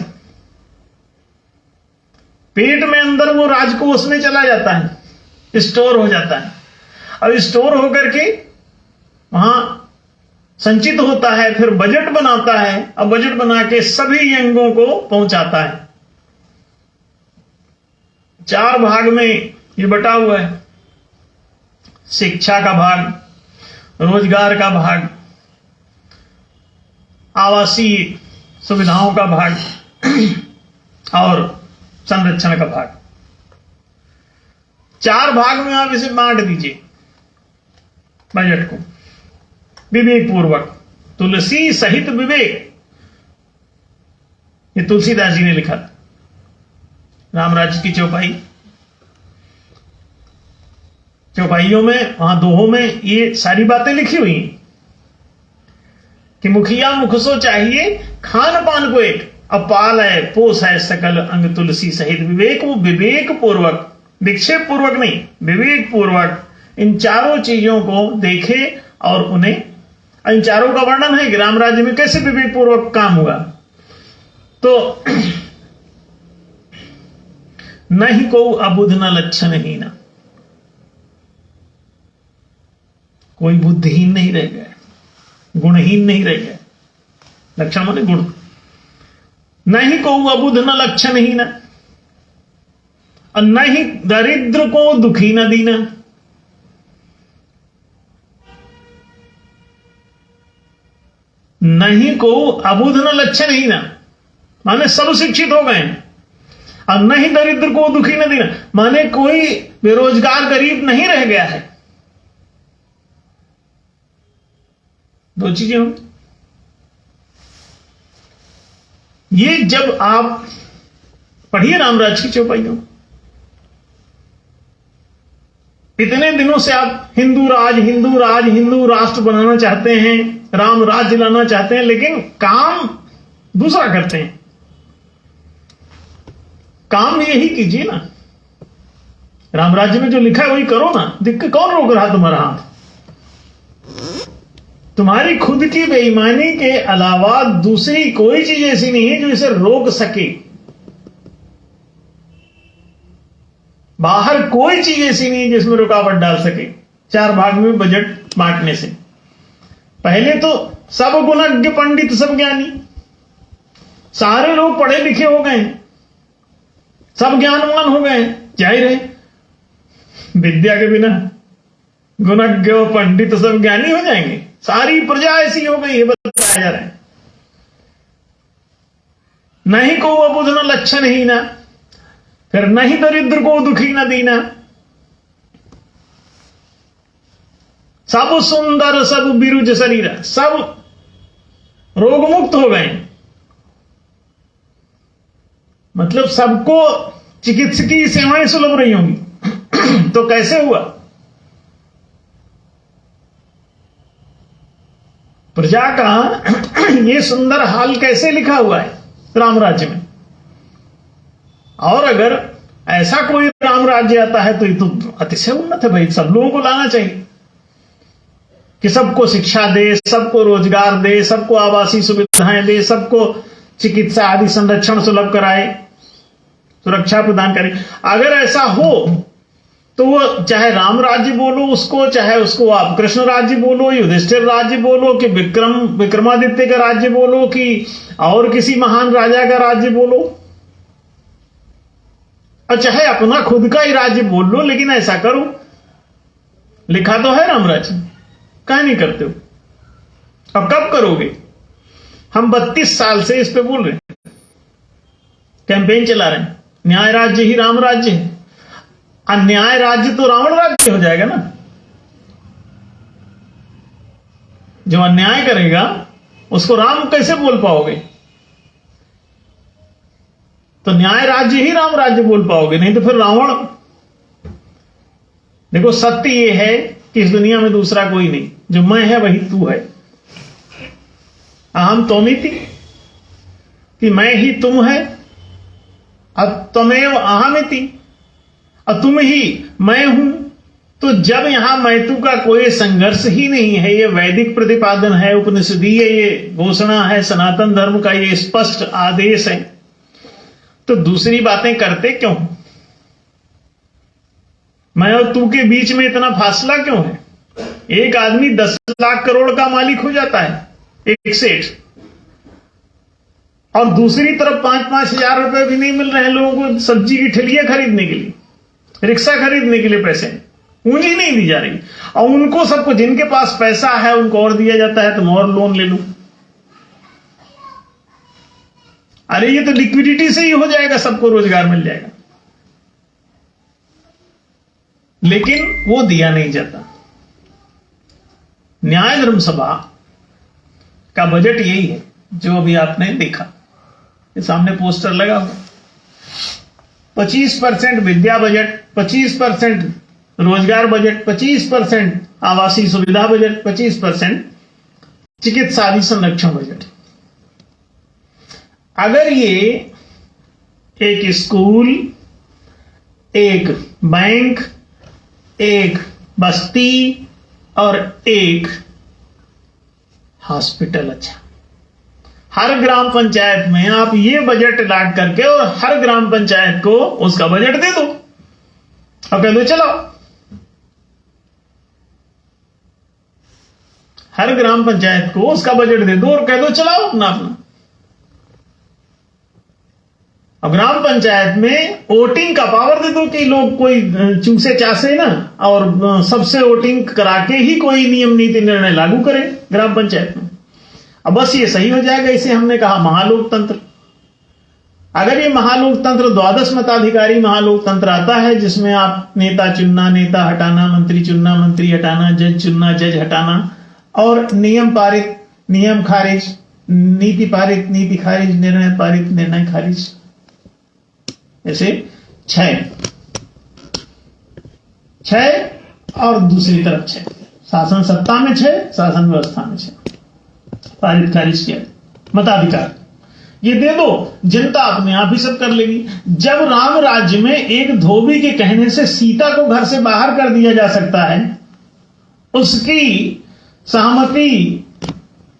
पेट में अंदर वो राजकोष में चला जाता है, स्टोर हो जाता है। अब स्टोर होकर के वहां संचित होता है, फिर बजट बनाता है, अब बजट बना के सभी अंगों को पहुंचाता है। 4 भाग में ये बटा हुआ है। शिक्षा का भाग, रोजगार का भाग, आवासीय सुविधाओं का भाग और संरक्षण का भाग। 4 भाग में आप इसे बांट दीजिए बजट को विवेक पूर्वक। तुलसी सहित विवेक, ये तुलसीदास जी ने लिखा था, रामराज्य की चौपाई। चौपाइयों में, वहां दोहों में ये सारी बातें लिखी हुई हैं कि मुखिया मुख सो चाहिए खान पान को एक, अपाल है पोस है सकल अंग तुलसी सहित विवेक। वो विवेक पूर्वक, विक्षेप पूर्वक नहीं, विवेक पूर्वक इन चारों चीजों को देखे और उन्हें, इन चारों का वर्णन है कि राम राज्य में कैसे विवेक पूर्वक काम हुआ। तो नहीं को अबुध न लक्षण ही ना, कोई बुद्धिहीन नहीं रह गया, गुणहीन नहीं रह गया। लक्षण माने गुण। नहीं को अबुध न लक्षण ही ना, और नहीं दरिद्र को दुखी न दीना। नहीं को अबुध न लक्षण ही ना माने सब शिक्षित हो गए, और नहीं दरिद्र को दुखी न देना माने कोई बेरोजगार गरीब नहीं रह गया है। 2 चीजें हो। ये जब आप पढ़िए रामराज की चौपाइयों, इतने दिनों से आप हिंदू राज, हिंदू राज, हिंदू राष्ट्र बनाना चाहते हैं, राम राज्य लाना चाहते हैं, लेकिन काम दूसरा करते हैं। काम यही कीजिए ना, राम राज्य में जो लिखा है वही करो ना। दिक्कत कौन रोक रहा तुम्हारा हाथ? तुम्हारी खुद की बेईमानी के अलावा दूसरी कोई चीज ऐसी नहीं है जो इसे रोक सके। बाहर कोई चीज ऐसी नहीं है जिसमें रुकावट डाल सके 4 भाग में बजट बांटने से। पहले तो सब गुणज्ञ पंडित सब ज्ञानी, सारे लोग पढ़े लिखे हो गए, सब ज्ञानवान हो गए। जाहिर है विद्या के बिना गुणज्ञ पंडित सब ज्ञानी हो जाएंगे। सारी प्रजा ऐसी हो गई है, बताया जा रहा है। नहीं को अबुध न लक्षण ही ना, फिर नहीं दरिद्र को दुखी न दीना। सब सुंदर सब बिरुज शरीर, सब रोग मुक्त हो गए। मतलब सबको चिकित्सकीय सेवाएं सुलभ रही होंगी। तो कैसे हुआ? प्रजा का ये सुंदर हाल कैसे लिखा हुआ है राम राज्य में। और अगर ऐसा कोई राम राज्य आता है तो ये तो अतिशय उन्नत है भाई। सब लोगों को लाना चाहिए कि सबको शिक्षा दे, सबको रोजगार दे, सबको आवासीय सुविधाएं दे, सबको चिकित्सा आदि संरक्षण सुलभ कराए, सुरक्षा प्रदान करे। अगर ऐसा हो तो वो चाहे राम राज्य बोलो उसको, चाहे उसको आप कृष्ण राज्य बोलो, युधिष्ठिर राज्य बोलो, कि विक्रमादित्य का राज्य बोलो, कि और किसी महान राजा का राज्य बोलो, और चाहे अपना खुद का ही राज्य बोल लो, लेकिन ऐसा करो। लिखा तो है राम राज्य, काहे नहीं करते हो? अब कब करोगे? हम 32 साल से इस पे बोल रहे हैं, कैंपेन चला रहे हैं। न्याय राज्य ही राम राज्य है। अन्याय राज्य तो रावण राज्य हो जाएगा ना। जो अन्याय करेगा उसको राम कैसे बोल पाओगे? तो न्याय राज्य ही राम राज्य बोल पाओगे, नहीं तो फिर रावण। देखो सत्य ये है कि इस दुनिया में दूसरा कोई नहीं, जो मैं है वही तू है। अहम त्वमिति, कि मैं ही तुम है, अब त्वमेव अहमिति, और तुम ही मैं हूं। तो जब यहां मैं तू का कोई संघर्ष ही नहीं है, ये वैदिक प्रतिपादन है, उपनिषदीय ये घोषणा है, सनातन धर्म का ये स्पष्ट आदेश है, तो दूसरी बातें करते क्यों? मैं और तू के बीच में इतना फासला क्यों है? एक आदमी 10 लाख करोड़ का मालिक हो जाता है, एक सेठ, और दूसरी तरफ 5-5 हजार रुपए भी नहीं मिल रहे हैं लोगों को सब्जी की ठेलियां खरीदने के लिए, रिक्शा खरीदने के लिए पैसे, पूंजी नहीं दी जा रही। और उनको सबको, जिनके पास पैसा है उनको और दिया जाता है, तुम और लोन ले लो। अरे ये तो लिक्विडिटी से ही हो जाएगा, सबको रोजगार मिल जाएगा। लेकिन वो दिया नहीं जाता। न्याय धर्म सभा का बजट यही है जो अभी आपने देखा, ये सामने पोस्टर लगा हुआ। 25% विद्या बजट, 25% रोजगार बजट, 25% आवासीय सुविधा बजट, 25% चिकित्सा आदि संरक्षण बजट। अगर ये एक स्कूल, एक बैंक, एक बस्ती और एक हॉस्पिटल, अच्छा, हर ग्राम पंचायत में आप ये बजट लाट करके और हर ग्राम पंचायत को उसका बजट दे दो और कह दो चलो, हर ग्राम पंचायत को उसका बजट दे दो और कह दो चलाओ अपना अपना। और ग्राम पंचायत में वोटिंग का पावर दे दो कि लोग कोई चूसे चासे ना, और सबसे वोटिंग करा के ही कोई नियम नीति निर्णय लागू करें ग्राम पंचायत में। अब बस ये सही हो जाएगा। इसे हमने कहा महालोकतंत्र। अगर ये महालोकतंत्र, द्वादश मताधिकारी महालोकतंत्र आता है, जिसमें आप नेता चुनना, नेता हटाना, मंत्री चुनना, मंत्री हटाना, जज चुनना, जज हटाना, और नियम पारित, नियम खारिज, नीति पारित, नीति खारिज, निर्णय पारित, निर्णय खारिज, ऐसे 6 और दूसरी तरफ 6, शासन सत्ता में 6, शासन व्यवस्था में 6, पारित खारिज किया मताधिकार। ये दे दो, जनता अपने आप ही सब कर लेगी। जब राम राज्य में एक धोबी के कहने से सीता को घर से बाहर कर दिया जा सकता है, उसकी सहमति,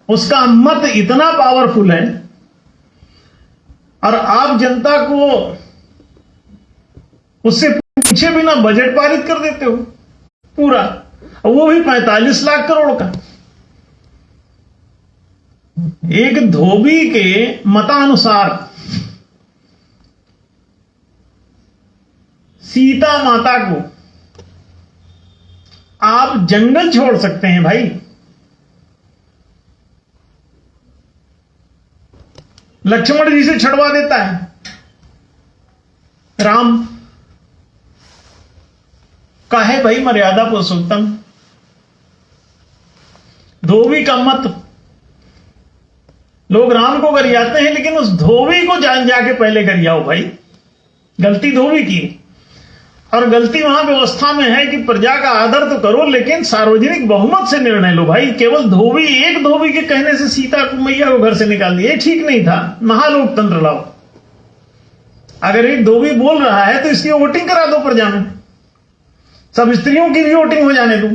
उसका मत इतना पावरफुल है, और आप जनता को उससे पूछे बिना बजट पारित कर देते हो पूरा, वो भी 45 लाख करोड़ का। एक धोबी के मतानुसार सीता माता को आप जंगल छोड़ सकते हैं भाई। लक्ष्मण जी से छुड़वा देता है राम, काहे भाई मर्यादा पुरुषोत्तम। धोबी का मत, लोग राम को गरियाते हैं, लेकिन उस धोबी को जाके पहले गरियाओ भाई। गलती धोबी की, और गलती वहां व्यवस्था में है कि प्रजा का आदर तो करो, लेकिन सार्वजनिक बहुमत से निर्णय लो भाई। केवल धोबी, एक धोबी के कहने से सीता को, मैया को घर से निकाल दिया, ठीक नहीं था। महालोकतंत्र लाओ। अगर एक धोबी बोल रहा है तो इसकी वोटिंग करा दो प्रजा में, सब स्त्रियों की भी वोटिंग हो जाने दो।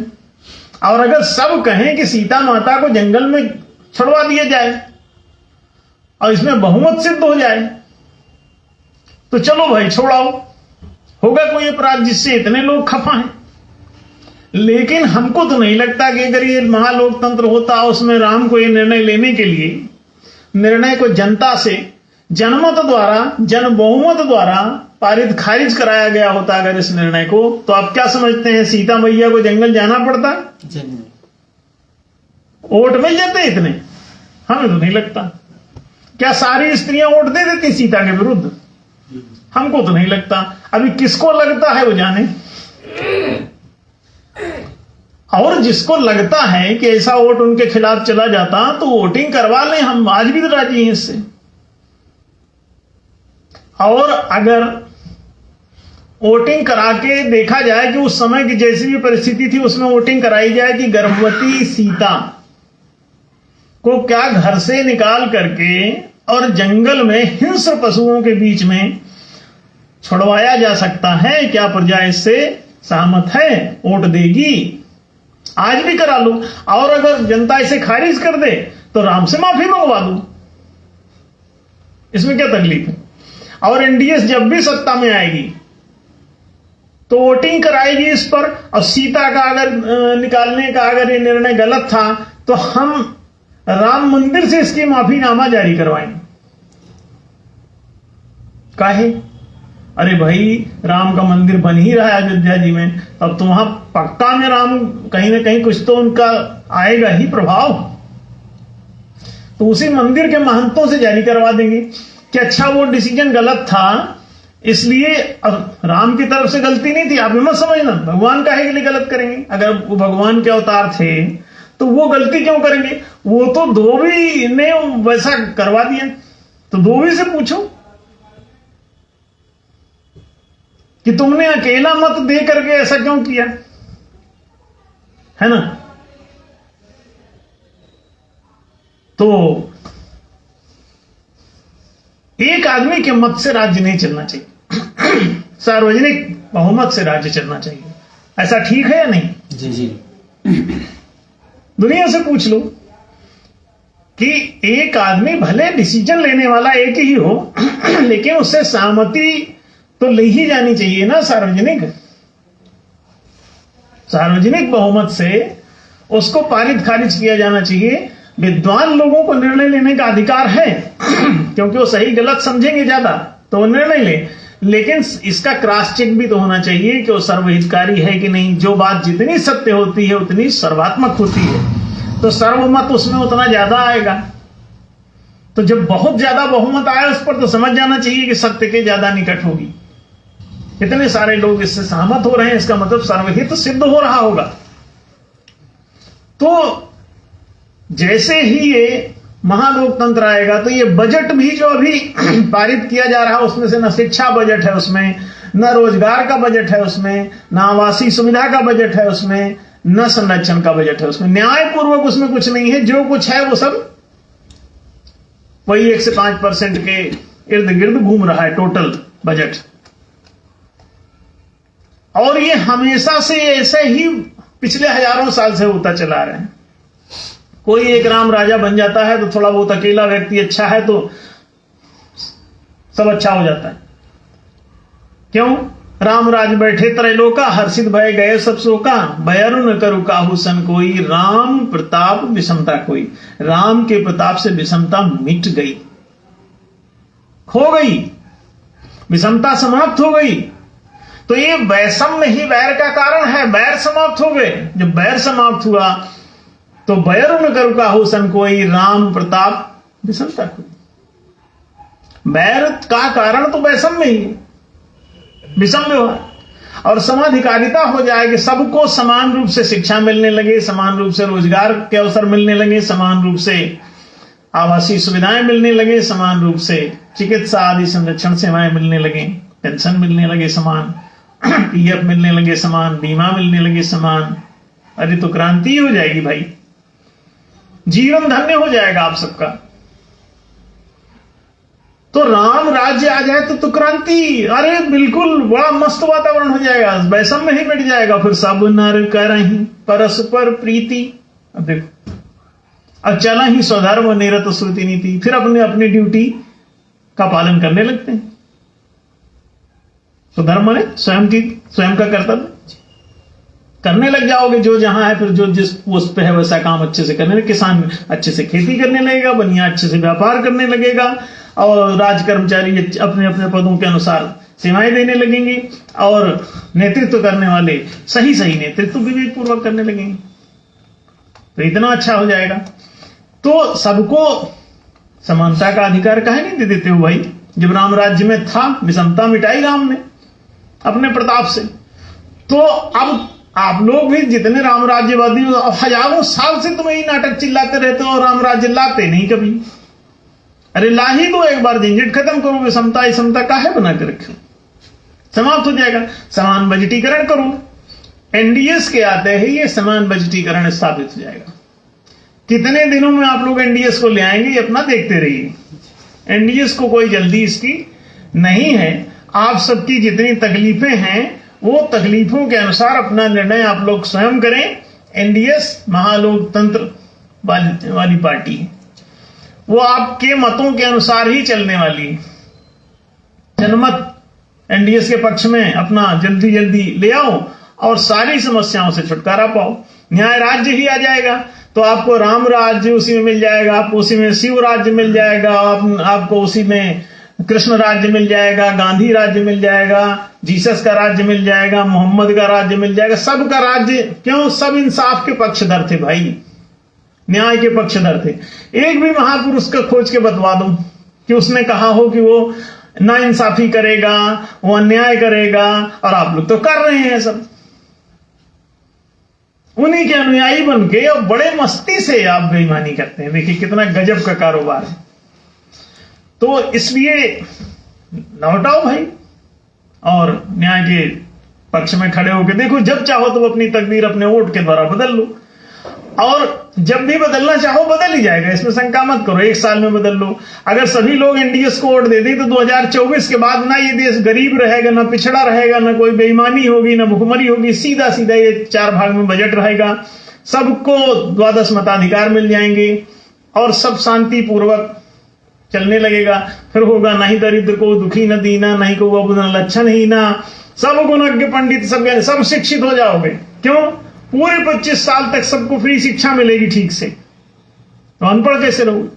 और अगर सब कहें कि सीता माता को जंगल में छुड़वा दिया जाए और इसमें बहुमत सिद्ध हो जाए, तो चलो भाई छोड़ाओ, होगा कोई अपराध जिससे इतने लोग खफा हैं। लेकिन हमको तो नहीं लगता कि अगर ये महालोकतंत्र होता, उसमें राम को ये निर्णय लेने के लिए, निर्णय को जनता से जनमत द्वारा, जन बहुमत द्वारा पारित खारिज कराया गया होता अगर इस निर्णय को, तो आप क्या समझते हैं सीता मैया को जंगल जाना पड़ता? वोट मिल जाते इतने? हमें तो नहीं लगता। क्या सारी स्त्रियां वोट दे देती सीता के विरुद्ध? हमको तो नहीं लगता। अभी किसको लगता है वो जाने। और जिसको लगता है कि ऐसा वोट उनके खिलाफ चला जाता, तो वोटिंग करवा लें, हम आज भी तो राजी हैं इससे। और अगर वोटिंग करा के देखा जाए कि उस समय की जैसी भी परिस्थिति थी उसमें वोटिंग कराई जाए कि गर्भवती सीता को क्या घर से निकाल करके और जंगल में हिंस्र पशुओं के बीच में छुड़वाया जा सकता है, क्या प्रजा इससे सहमत है? वोट देगी? आज भी करा लो। और अगर जनता इसे खारिज कर दे तो राम से माफी मंगवा दो, इसमें क्या तकलीफ है? और एनडीए जब भी सत्ता में आएगी तो वोटिंग कराएगी इस पर, और सीता का अगर निकालने का अगर ये निर्णय गलत था तो हम राम मंदिर से इसकी माफीनामा जारी करवाएंगे। काहे? अरे भाई, राम का मंदिर बन ही रहा है अयोध्या जी में, अब तो वहां पक्का में राम कहीं ना कहीं कुछ तो उनका आएगा ही प्रभाव, तो उसी मंदिर के महंतों से जारी करवा देंगे कि अच्छा वो डिसीजन गलत था, इसलिए राम की तरफ से गलती नहीं थी, आप मत समझना भगवान काहे के लिए गलत करेंगे। अगर वो भगवान के अवतार थे तो वो गलती क्यों करेंगे? वो तो धोबी ने वैसा करवा दिया, तो धोबी से पूछो कि तुमने अकेला मत दे करके ऐसा क्यों किया, है ना। तो एक आदमी के मत से राज्य नहीं चलना चाहिए, सार्वजनिक बहुमत से राज्य चलना चाहिए। ऐसा ठीक है या नहीं? जी जी। दुनिया से पूछ लो कि एक आदमी भले डिसीजन लेने वाला एक ही हो लेकिन उससे सहमति तो ले ही जानी चाहिए ना, सार्वजनिक बहुमत से उसको पारित खारिज किया जाना चाहिए। विद्वान लोगों को निर्णय लेने का अधिकार है क्योंकि वो सही गलत समझेंगे ज्यादा, तो वो निर्णय ले, लेकिन इसका क्रॉस चेक भी तो होना चाहिए कि वो सर्वहितकारी है कि नहीं। जो बात जितनी सत्य होती है उतनी सर्वात्मक होती है, तो सर्वमत उसमें उतना ज्यादा आएगा। तो जब बहुत ज्यादा बहुमत आया उस पर, तो समझ जाना चाहिए कि सत्य के ज्यादा निकट होगी। इतने सारे लोग इससे सहमत हो रहे हैं, इसका मतलब सर्वहित सिद्ध हो रहा होगा। तो जैसे ही ये महालोकतंत्र आएगा तो ये बजट भी जो अभी पारित किया जा रहा है उसमें से न शिक्षा बजट है उसमें, न रोजगार का बजट है उसमें, न आवासीय सुविधा का बजट है उसमें, न संरक्षण का बजट है उसमें, न्यायपूर्वक उसमें कुछ नहीं है। जो कुछ है वो सब वही 1 से 5% के इर्द गिर्द घूम रहा है टोटल बजट। और ये हमेशा से ऐसे ही पिछले हजारों साल से होता चला रहे हैं। कोई एक राम राजा बन जाता है तो थोड़ा बहुत अकेला व्यक्ति अच्छा है तो सब अच्छा हो जाता है। क्यों? राम राज बैठे त्रैलोका, हर्षित भय गए सब शोका, भयरु न करु काहू सन कोई, राम प्रताप विषमता कोई। राम के प्रताप से विषमता मिट गई, खो गई, विषमता समाप्त हो गई। तो ये वैषम्य ही वैर का कारण है, वैर समाप्त हो गए। जब वैर समाप्त हुआ तो बैर न करू काहू सन कोई, राम प्रताप विषमता कोई। बैर का कारण तो वैषम्य ही, विषम्य हुआ, और समाधिकारिता हो जाए कि सबको समान रूप से शिक्षा मिलने लगे, समान रूप से रोजगार के अवसर मिलने लगे, समान रूप से आवासीय सुविधाएं मिलने लगे, समान रूप से चिकित्सा आदि संरक्षण सेवाएं मिलने लगे, पेंशन मिलने लगे समान, पीएफ मिलने लगे समान, बीमा मिलने लगे समान। अरे तो क्रांति हो जाएगी भाई, जीवन धन्य हो जाएगा आप सबका। तो राम राज्य आ जाए तो क्रांति, अरे बिल्कुल बड़ा मस्त वातावरण हो जाएगा, वैषम्य ही मिट जाएगा। फिर सब नर करहीं परस्पर प्रीति। अब देखो, अब चला ही स्वधर्म निरत श्रुति नीति, फिर अपने अपनी ड्यूटी का पालन करने लगते हैं। तो धर्म ने स्वयं का कर्तव्य करने लग जाओगे। जो जहां है फिर जो जिस पोस्ट पे है वैसा काम अच्छे से करने लगे। किसान अच्छे से खेती करने लगेगा, बनिया अच्छे से व्यापार करने लगेगा, और राज कर्मचारी अपने अपने पदों के अनुसार सेवाएं देने लगेंगे, और नेतृत्व करने वाले सही सही नेतृत्व विवेक पूर्वक करने लगेंगे। तो इतना अच्छा हो जाएगा। तो सबको समानता का अधिकार काहे नहीं दे देते हो भाई? जब राम राज्य में था, विषमता मिटाई राम ने अपने प्रताप से। तो अब आप लोग भी जितने राम राज्यवादी हो, हजारों साल से तुम यही नाटक चिल्लाते रहते हो, राम राज्य लाते नहीं कभी। अरे ला ही दो एक बार, झंझट खत्म करो, विषमता असमता काहे बना कर रखे, समाप्त हो जाएगा। समान बजटीकरण करो, एनडीएस के आते ही ये समान बजटीकरण स्थापित हो जाएगा। कितने दिनों में आप लोग एनडीएस को ले आएंगे ये अपना देखते रहिए। एनडीएस को कोई जल्दी इसकी नहीं है। आप सबकी जितनी तकलीफें हैं वो तकलीफों के अनुसार अपना निर्णय आप लोग स्वयं करें। एनडीएस महालोकतंत्र वाली पार्टी है, वो आपके मतों के अनुसार ही चलने वाली है। जनमत एनडीएस के पक्ष में अपना जल्दी जल्दी ले आओ और सारी समस्याओं से छुटकारा पाओ। न्याय राज्य ही आ जाएगा तो आपको राम राज्य उसी में मिल जाएगा, आपको उसी में शिव राज्य मिल जाएगा, आपको उसी में कृष्ण राज्य मिल जाएगा, गांधी राज्य मिल जाएगा, जीसस का राज्य मिल जाएगा, मोहम्मद का राज्य मिल जाएगा, सबका राज्य। क्यों? सब इंसाफ के पक्षधर थे भाई, न्याय के पक्षधर थे। एक भी महापुरुष का खोज के बतवा दो कि उसने कहा हो कि वो ना इंसाफी करेगा, वो अन्याय करेगा, और आप लोग तो कर रहे हैं सब। उन्हीं के अनुयायी बन के और बड़े मस्ती से आप बेईमानी करते हैं। देखिए कितना गजब का कारोबार है। तो इसलिए लौटाओ भाई और न्याय के पक्ष में खड़े होकर देखो। जब चाहो तो अपनी तकदीर अपने वोट के द्वारा बदल लो, और जब भी बदलना चाहो बदल ही जाएगा, इसमें शंका मत करो। एक साल में बदल लो। अगर सभी लोग एनडीएस को वोट दे दें तो 2024 के बाद ना ये देश गरीब रहेगा, ना पिछड़ा रहेगा, ना कोई बेईमानी होगी, ना भुखमरी होगी। सीधा सीधा ये 4 भाग में बजट रहेगा, सबको 12 मताधिकार मिल जाएंगे और सब शांति पूर्वक चलने लगेगा। फिर होगा नहीं दरिद्र को दुखी न दीना, नहीं को वह लक्षण ही ना, सब गुणज्ञ पंडित सब शिक्षित हो जाओगे। क्यों? पूरे 25 साल तक सबको फ्री शिक्षा मिलेगी ठीक से। तो अनपढ़ कैसे रहोगे?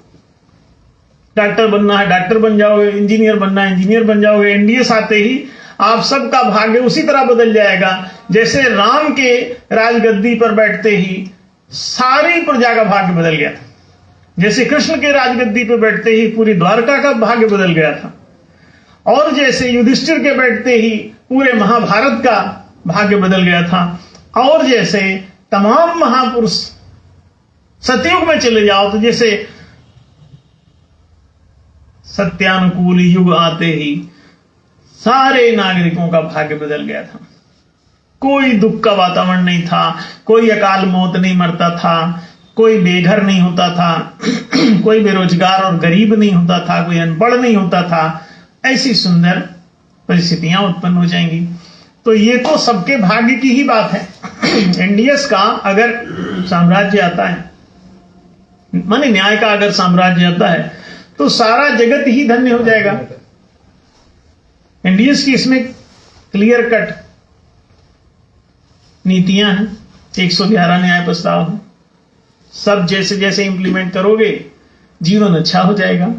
डॉक्टर बनना है डॉक्टर बन जाओगे, इंजीनियर बनना है इंजीनियर बन जाओगे। एनडीएस आते ही आप सबका भाग्य उसी तरह बदल जाएगा जैसे राम के राजगद्दी पर बैठते ही सारी प्रजा का भाग्य बदल गया था। जैसे कृष्ण के राजगद्दी पर बैठते ही पूरी द्वारका का भाग्य बदल गया था, और जैसे युधिष्ठिर के बैठते ही पूरे महाभारत का भाग्य बदल गया था, और जैसे तमाम महापुरुष सतयुग में चले जाओ तो जैसे सत्यानुकूल युग आते ही सारे नागरिकों का भाग्य बदल गया था। कोई दुख का वातावरण नहीं था, कोई अकाल मौत नहीं मरता था, कोई बेघर नहीं होता था, कोई बेरोजगार और गरीब नहीं होता था, कोई अनपढ़ नहीं होता था। ऐसी सुंदर परिस्थितियां उत्पन्न हो जाएंगी। तो ये तो सबके भाग्य की ही बात है। एनडीएस का अगर साम्राज्य आता है, माने न्याय का अगर साम्राज्य आता है, तो सारा जगत ही धन्य हो जाएगा। एनडीएस की इसमें क्लियर कट नीतियां हैं, 111 न्याय प्रस्ताव है। सब जैसे जैसे इंप्लीमेंट करोगे जीवन अच्छा हो जाएगा।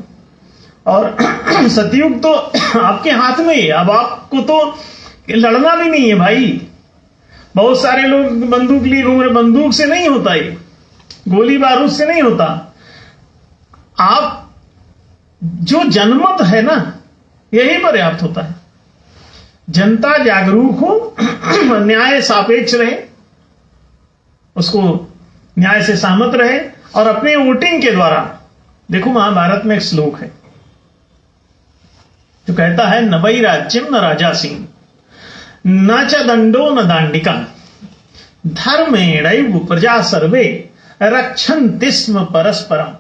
और सतयुग तो आपके हाथ में ही है। अब आपको तो लड़ना भी नहीं है भाई। बहुत सारे लोग बंदूक लिए घूम रहे, बंदूक से नहीं होता, ये गोली बारूद से नहीं होता। आप जो जनमत है ना, यही पर्याप्त होता है। जनता जागरूक हो, न्याय सापेक्ष रहे, उसको न्याय से सहमत रहे, और अपने वोटिंग के द्वारा। देखो महाभारत में एक श्लोक है जो कहता है, न वै राज्यम न राजासीन न च दंडो न दांडिका धर्मेणैव प्रजा सर्वे रक्षन्ति स्म परस्परम।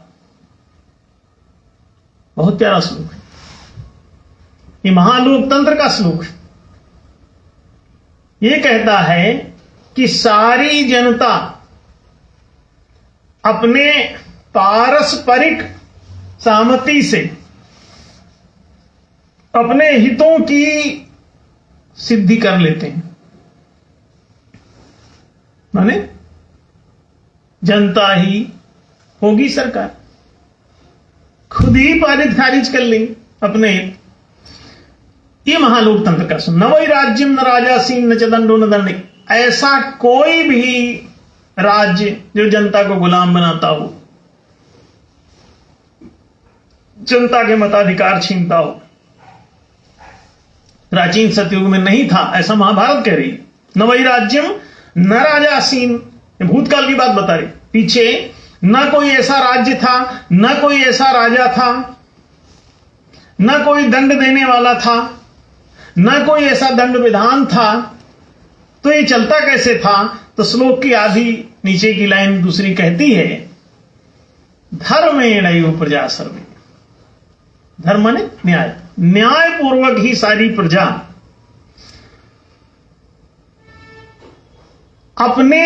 बहुत प्यारा श्लोक है, ये महालोकतंत्र का श्लोक है। ये कहता है कि सारी जनता अपने पारस्परिक सहमति से अपने हितों की सिद्धि कर लेते हैं। माने जनता ही होगी सरकार, खुद ही पारित खारिज कर लेंगे अपने। ये महालोकतंत्र का सुन, न वै राज्यम न राजासीन न च दंडो न दंडी। ऐसा कोई भी राज्य जो जनता को गुलाम बनाता हो, जनता के मताधिकार छीनता हो, प्राचीन सतयुग में नहीं था, ऐसा महाभारत कह रही है। न वै राज्यम न राजासीन, भूतकाल की बात बता रही। पीछे न कोई ऐसा राज्य था, न कोई ऐसा राजा था, न कोई दंड देने वाला था, न कोई ऐसा दंड विधान था। तो ये चलता कैसे था? तो श्लोक की आधी नीचे की लाइन दूसरी कहती है, धर्मेणैव प्रजा सर्वे। धर्म माने न्याय, न्याय पूर्वक ही सारी प्रजा अपने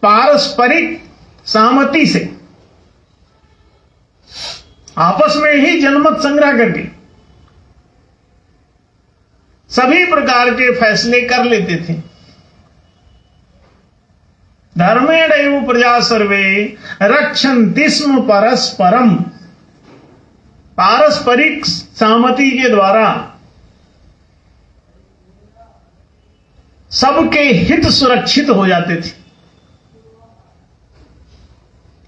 पारस्परिक सहमति से आपस में ही जनमत संग्रह करके प्रकार के फैसले कर लेते थे। धर्मेणैव प्रजा सर्वे रक्षन्ति स्म परस्परम। पारस्परिक सहमति के द्वारा सबके हित सुरक्षित हो जाते थे।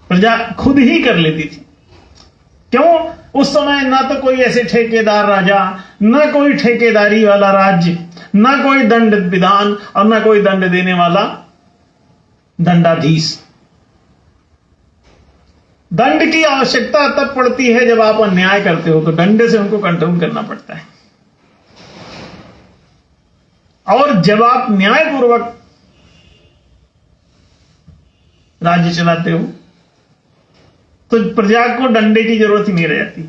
प्रजा खुद ही कर लेती थी। क्यों? उस समय ना तो कोई ऐसे ठेकेदार राजा, ना कोई ठेकेदारी वाला राज्य, ना कोई दंड विधान और ना कोई दंड देने वाला दंडाधीश। दंड की आवश्यकता तब पड़ती है जब आप अन्याय करते हो, तो डंडे से उनको कंट्रोल करना पड़ता है। और जब आप न्यायपूर्वक राज्य चलाते हो तो प्रजा को डंडे की जरूरत ही नहीं रह जाती।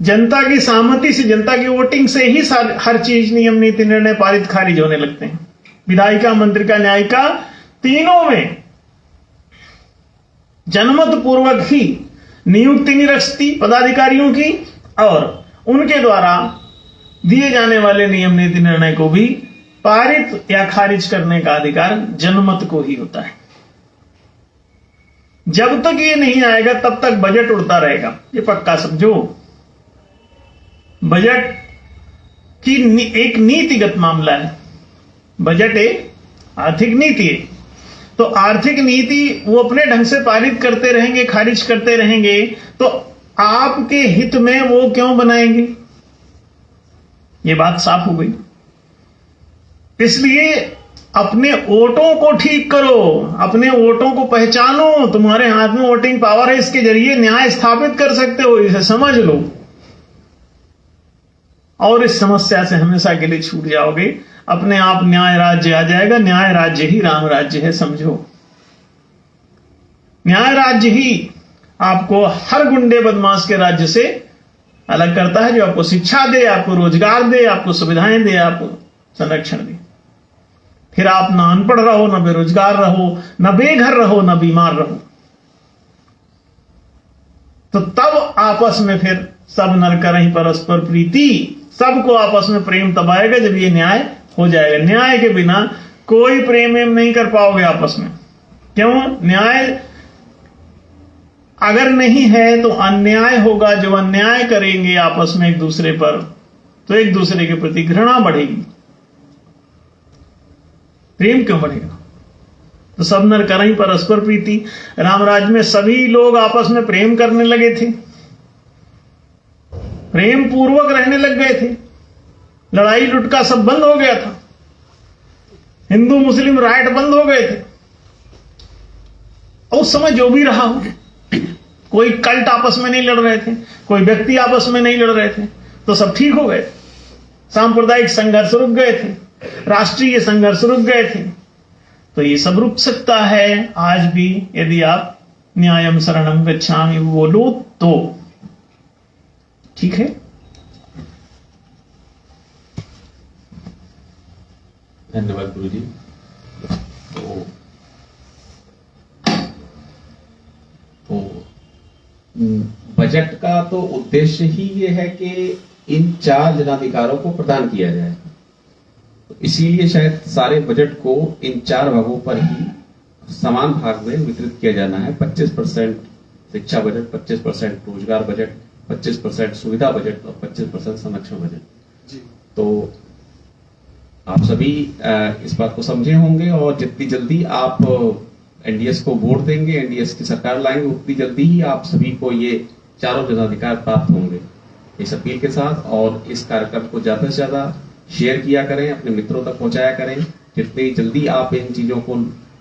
जनता की सहमति से, जनता की वोटिंग से ही हर चीज, नियम, नीति, निर्णय पारित खारिज होने लगते हैं। विधायिका, मंत्रिका, न्यायिका तीनों में जनमत पूर्वक ही नियुक्ति निरस्ती पदाधिकारियों की, और उनके द्वारा दिए जाने वाले नियम, नीति, निर्णय को भी पारित या खारिज करने का अधिकार जनमत को ही होता है। जब तक ये नहीं आएगा तब तक बजट उड़ता रहेगा, ये पक्का समझो। बजट की एक नीतिगत मामला है। बजट एक आर्थिक नीति है, तो आर्थिक नीति वो अपने ढंग से पारित करते रहेंगे, खारिज करते रहेंगे, तो आपके हित में वो क्यों बनाएंगे? ये बात साफ हो गई। इसलिए अपने वोटों को ठीक करो, अपने वोटों को पहचानो। तुम्हारे हाथ में वोटिंग पावर है, इसके जरिए न्याय स्थापित कर सकते हो, इसे समझ लो और इस समस्या से हमेशा के लिए छूट जाओगे। अपने आप न्याय राज्य आ जाएगा। न्याय राज्य ही राम राज्य है, समझो। न्याय राज्य ही आपको हर गुंडे बदमाश के राज्य से अलग करता है, जो आपको शिक्षा दे, आपको रोजगार दे, आपको सुविधाएं दे, आपको संरक्षण दे। फिर आप ना अनपढ़ रहो, ना बेरोजगार रहो, ना बेघर रहो, ना बीमार रहो। तो तब आपस में फिर सब नर करहिं परस्पर प्रीति, सबको आपस में प्रेम तब आएगा जब ये न्याय हो जाएगा। न्याय के बिना कोई प्रेम नहीं कर पाओगे आपस में। क्यों? न्याय अगर नहीं है तो अन्याय होगा। जो अन्याय करेंगे आपस में एक दूसरे पर, तो एक दूसरे के प्रति घृणा बढ़ेगी, प्रेम क्यों बढ़ेगा? तो सब नर करहिं परस्पर प्रीति। रामराज में सभी लोग आपस में प्रेम करने लगे थे, प्रेम पूर्वक रहने लग गए थे। लड़ाई लुटका सब बंद हो गया था, हिंदू मुस्लिम राइट बंद हो गए थे। उस समय जो भी रहा हो, कोई कल्ट आपस में नहीं लड़ रहे थे, कोई व्यक्ति आपस में नहीं लड़ रहे थे, तो सब ठीक हो गए। सांप्रदायिक संघर्ष रुक गए थे, राष्ट्रीय संघर्ष रुक गए थे। तो ये सब रुक सकता है आज भी, यदि आप न्यायम शरणम गच्छामि बोलो तो। ठीक है। धन्यवाद गुरुजी। तो बजट का तो उद्देश्य ही ये है कि इन 4 जनाधिकारों को प्रदान किया जाए। तो इसीलिए शायद सारे बजट को इन 4 भागों पर ही समान भाग में वितरित किया जाना है। 25% शिक्षा बजट, 25% रोजगार बजट, 25% सुविधा बजट और 25% संरक्षण बजट। तो आप सभी इस बात को समझे होंगे, और जितनी जल्दी आप एनडीएस को वोट देंगे, एनडीएस की सरकार लाएंगे, उतनी जल्दी ही आप सभी को ये 4 जनाधिकार प्राप्त होंगे। इस अपील के साथ, और इस कार्यक्रम को ज्यादा से ज्यादा शेयर किया करें, अपने मित्रों तक पहुंचाया करें। जितनी जल्दी आप इन चीजों को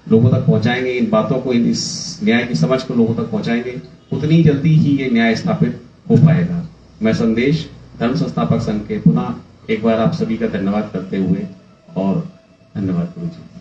लोगों तक पहुंचाएंगे, इन बातों को, इस न्याय की समझ को लोगों तक पहुंचाएंगे, उतनी जल्दी ही ये न्याय स्थापित हो पाएगा। मैं संदेश धर्म संस्थापक संघ के पुनः एक बार आप सभी का धन्यवाद करते हुए, और धन्यवाद गुरु जी।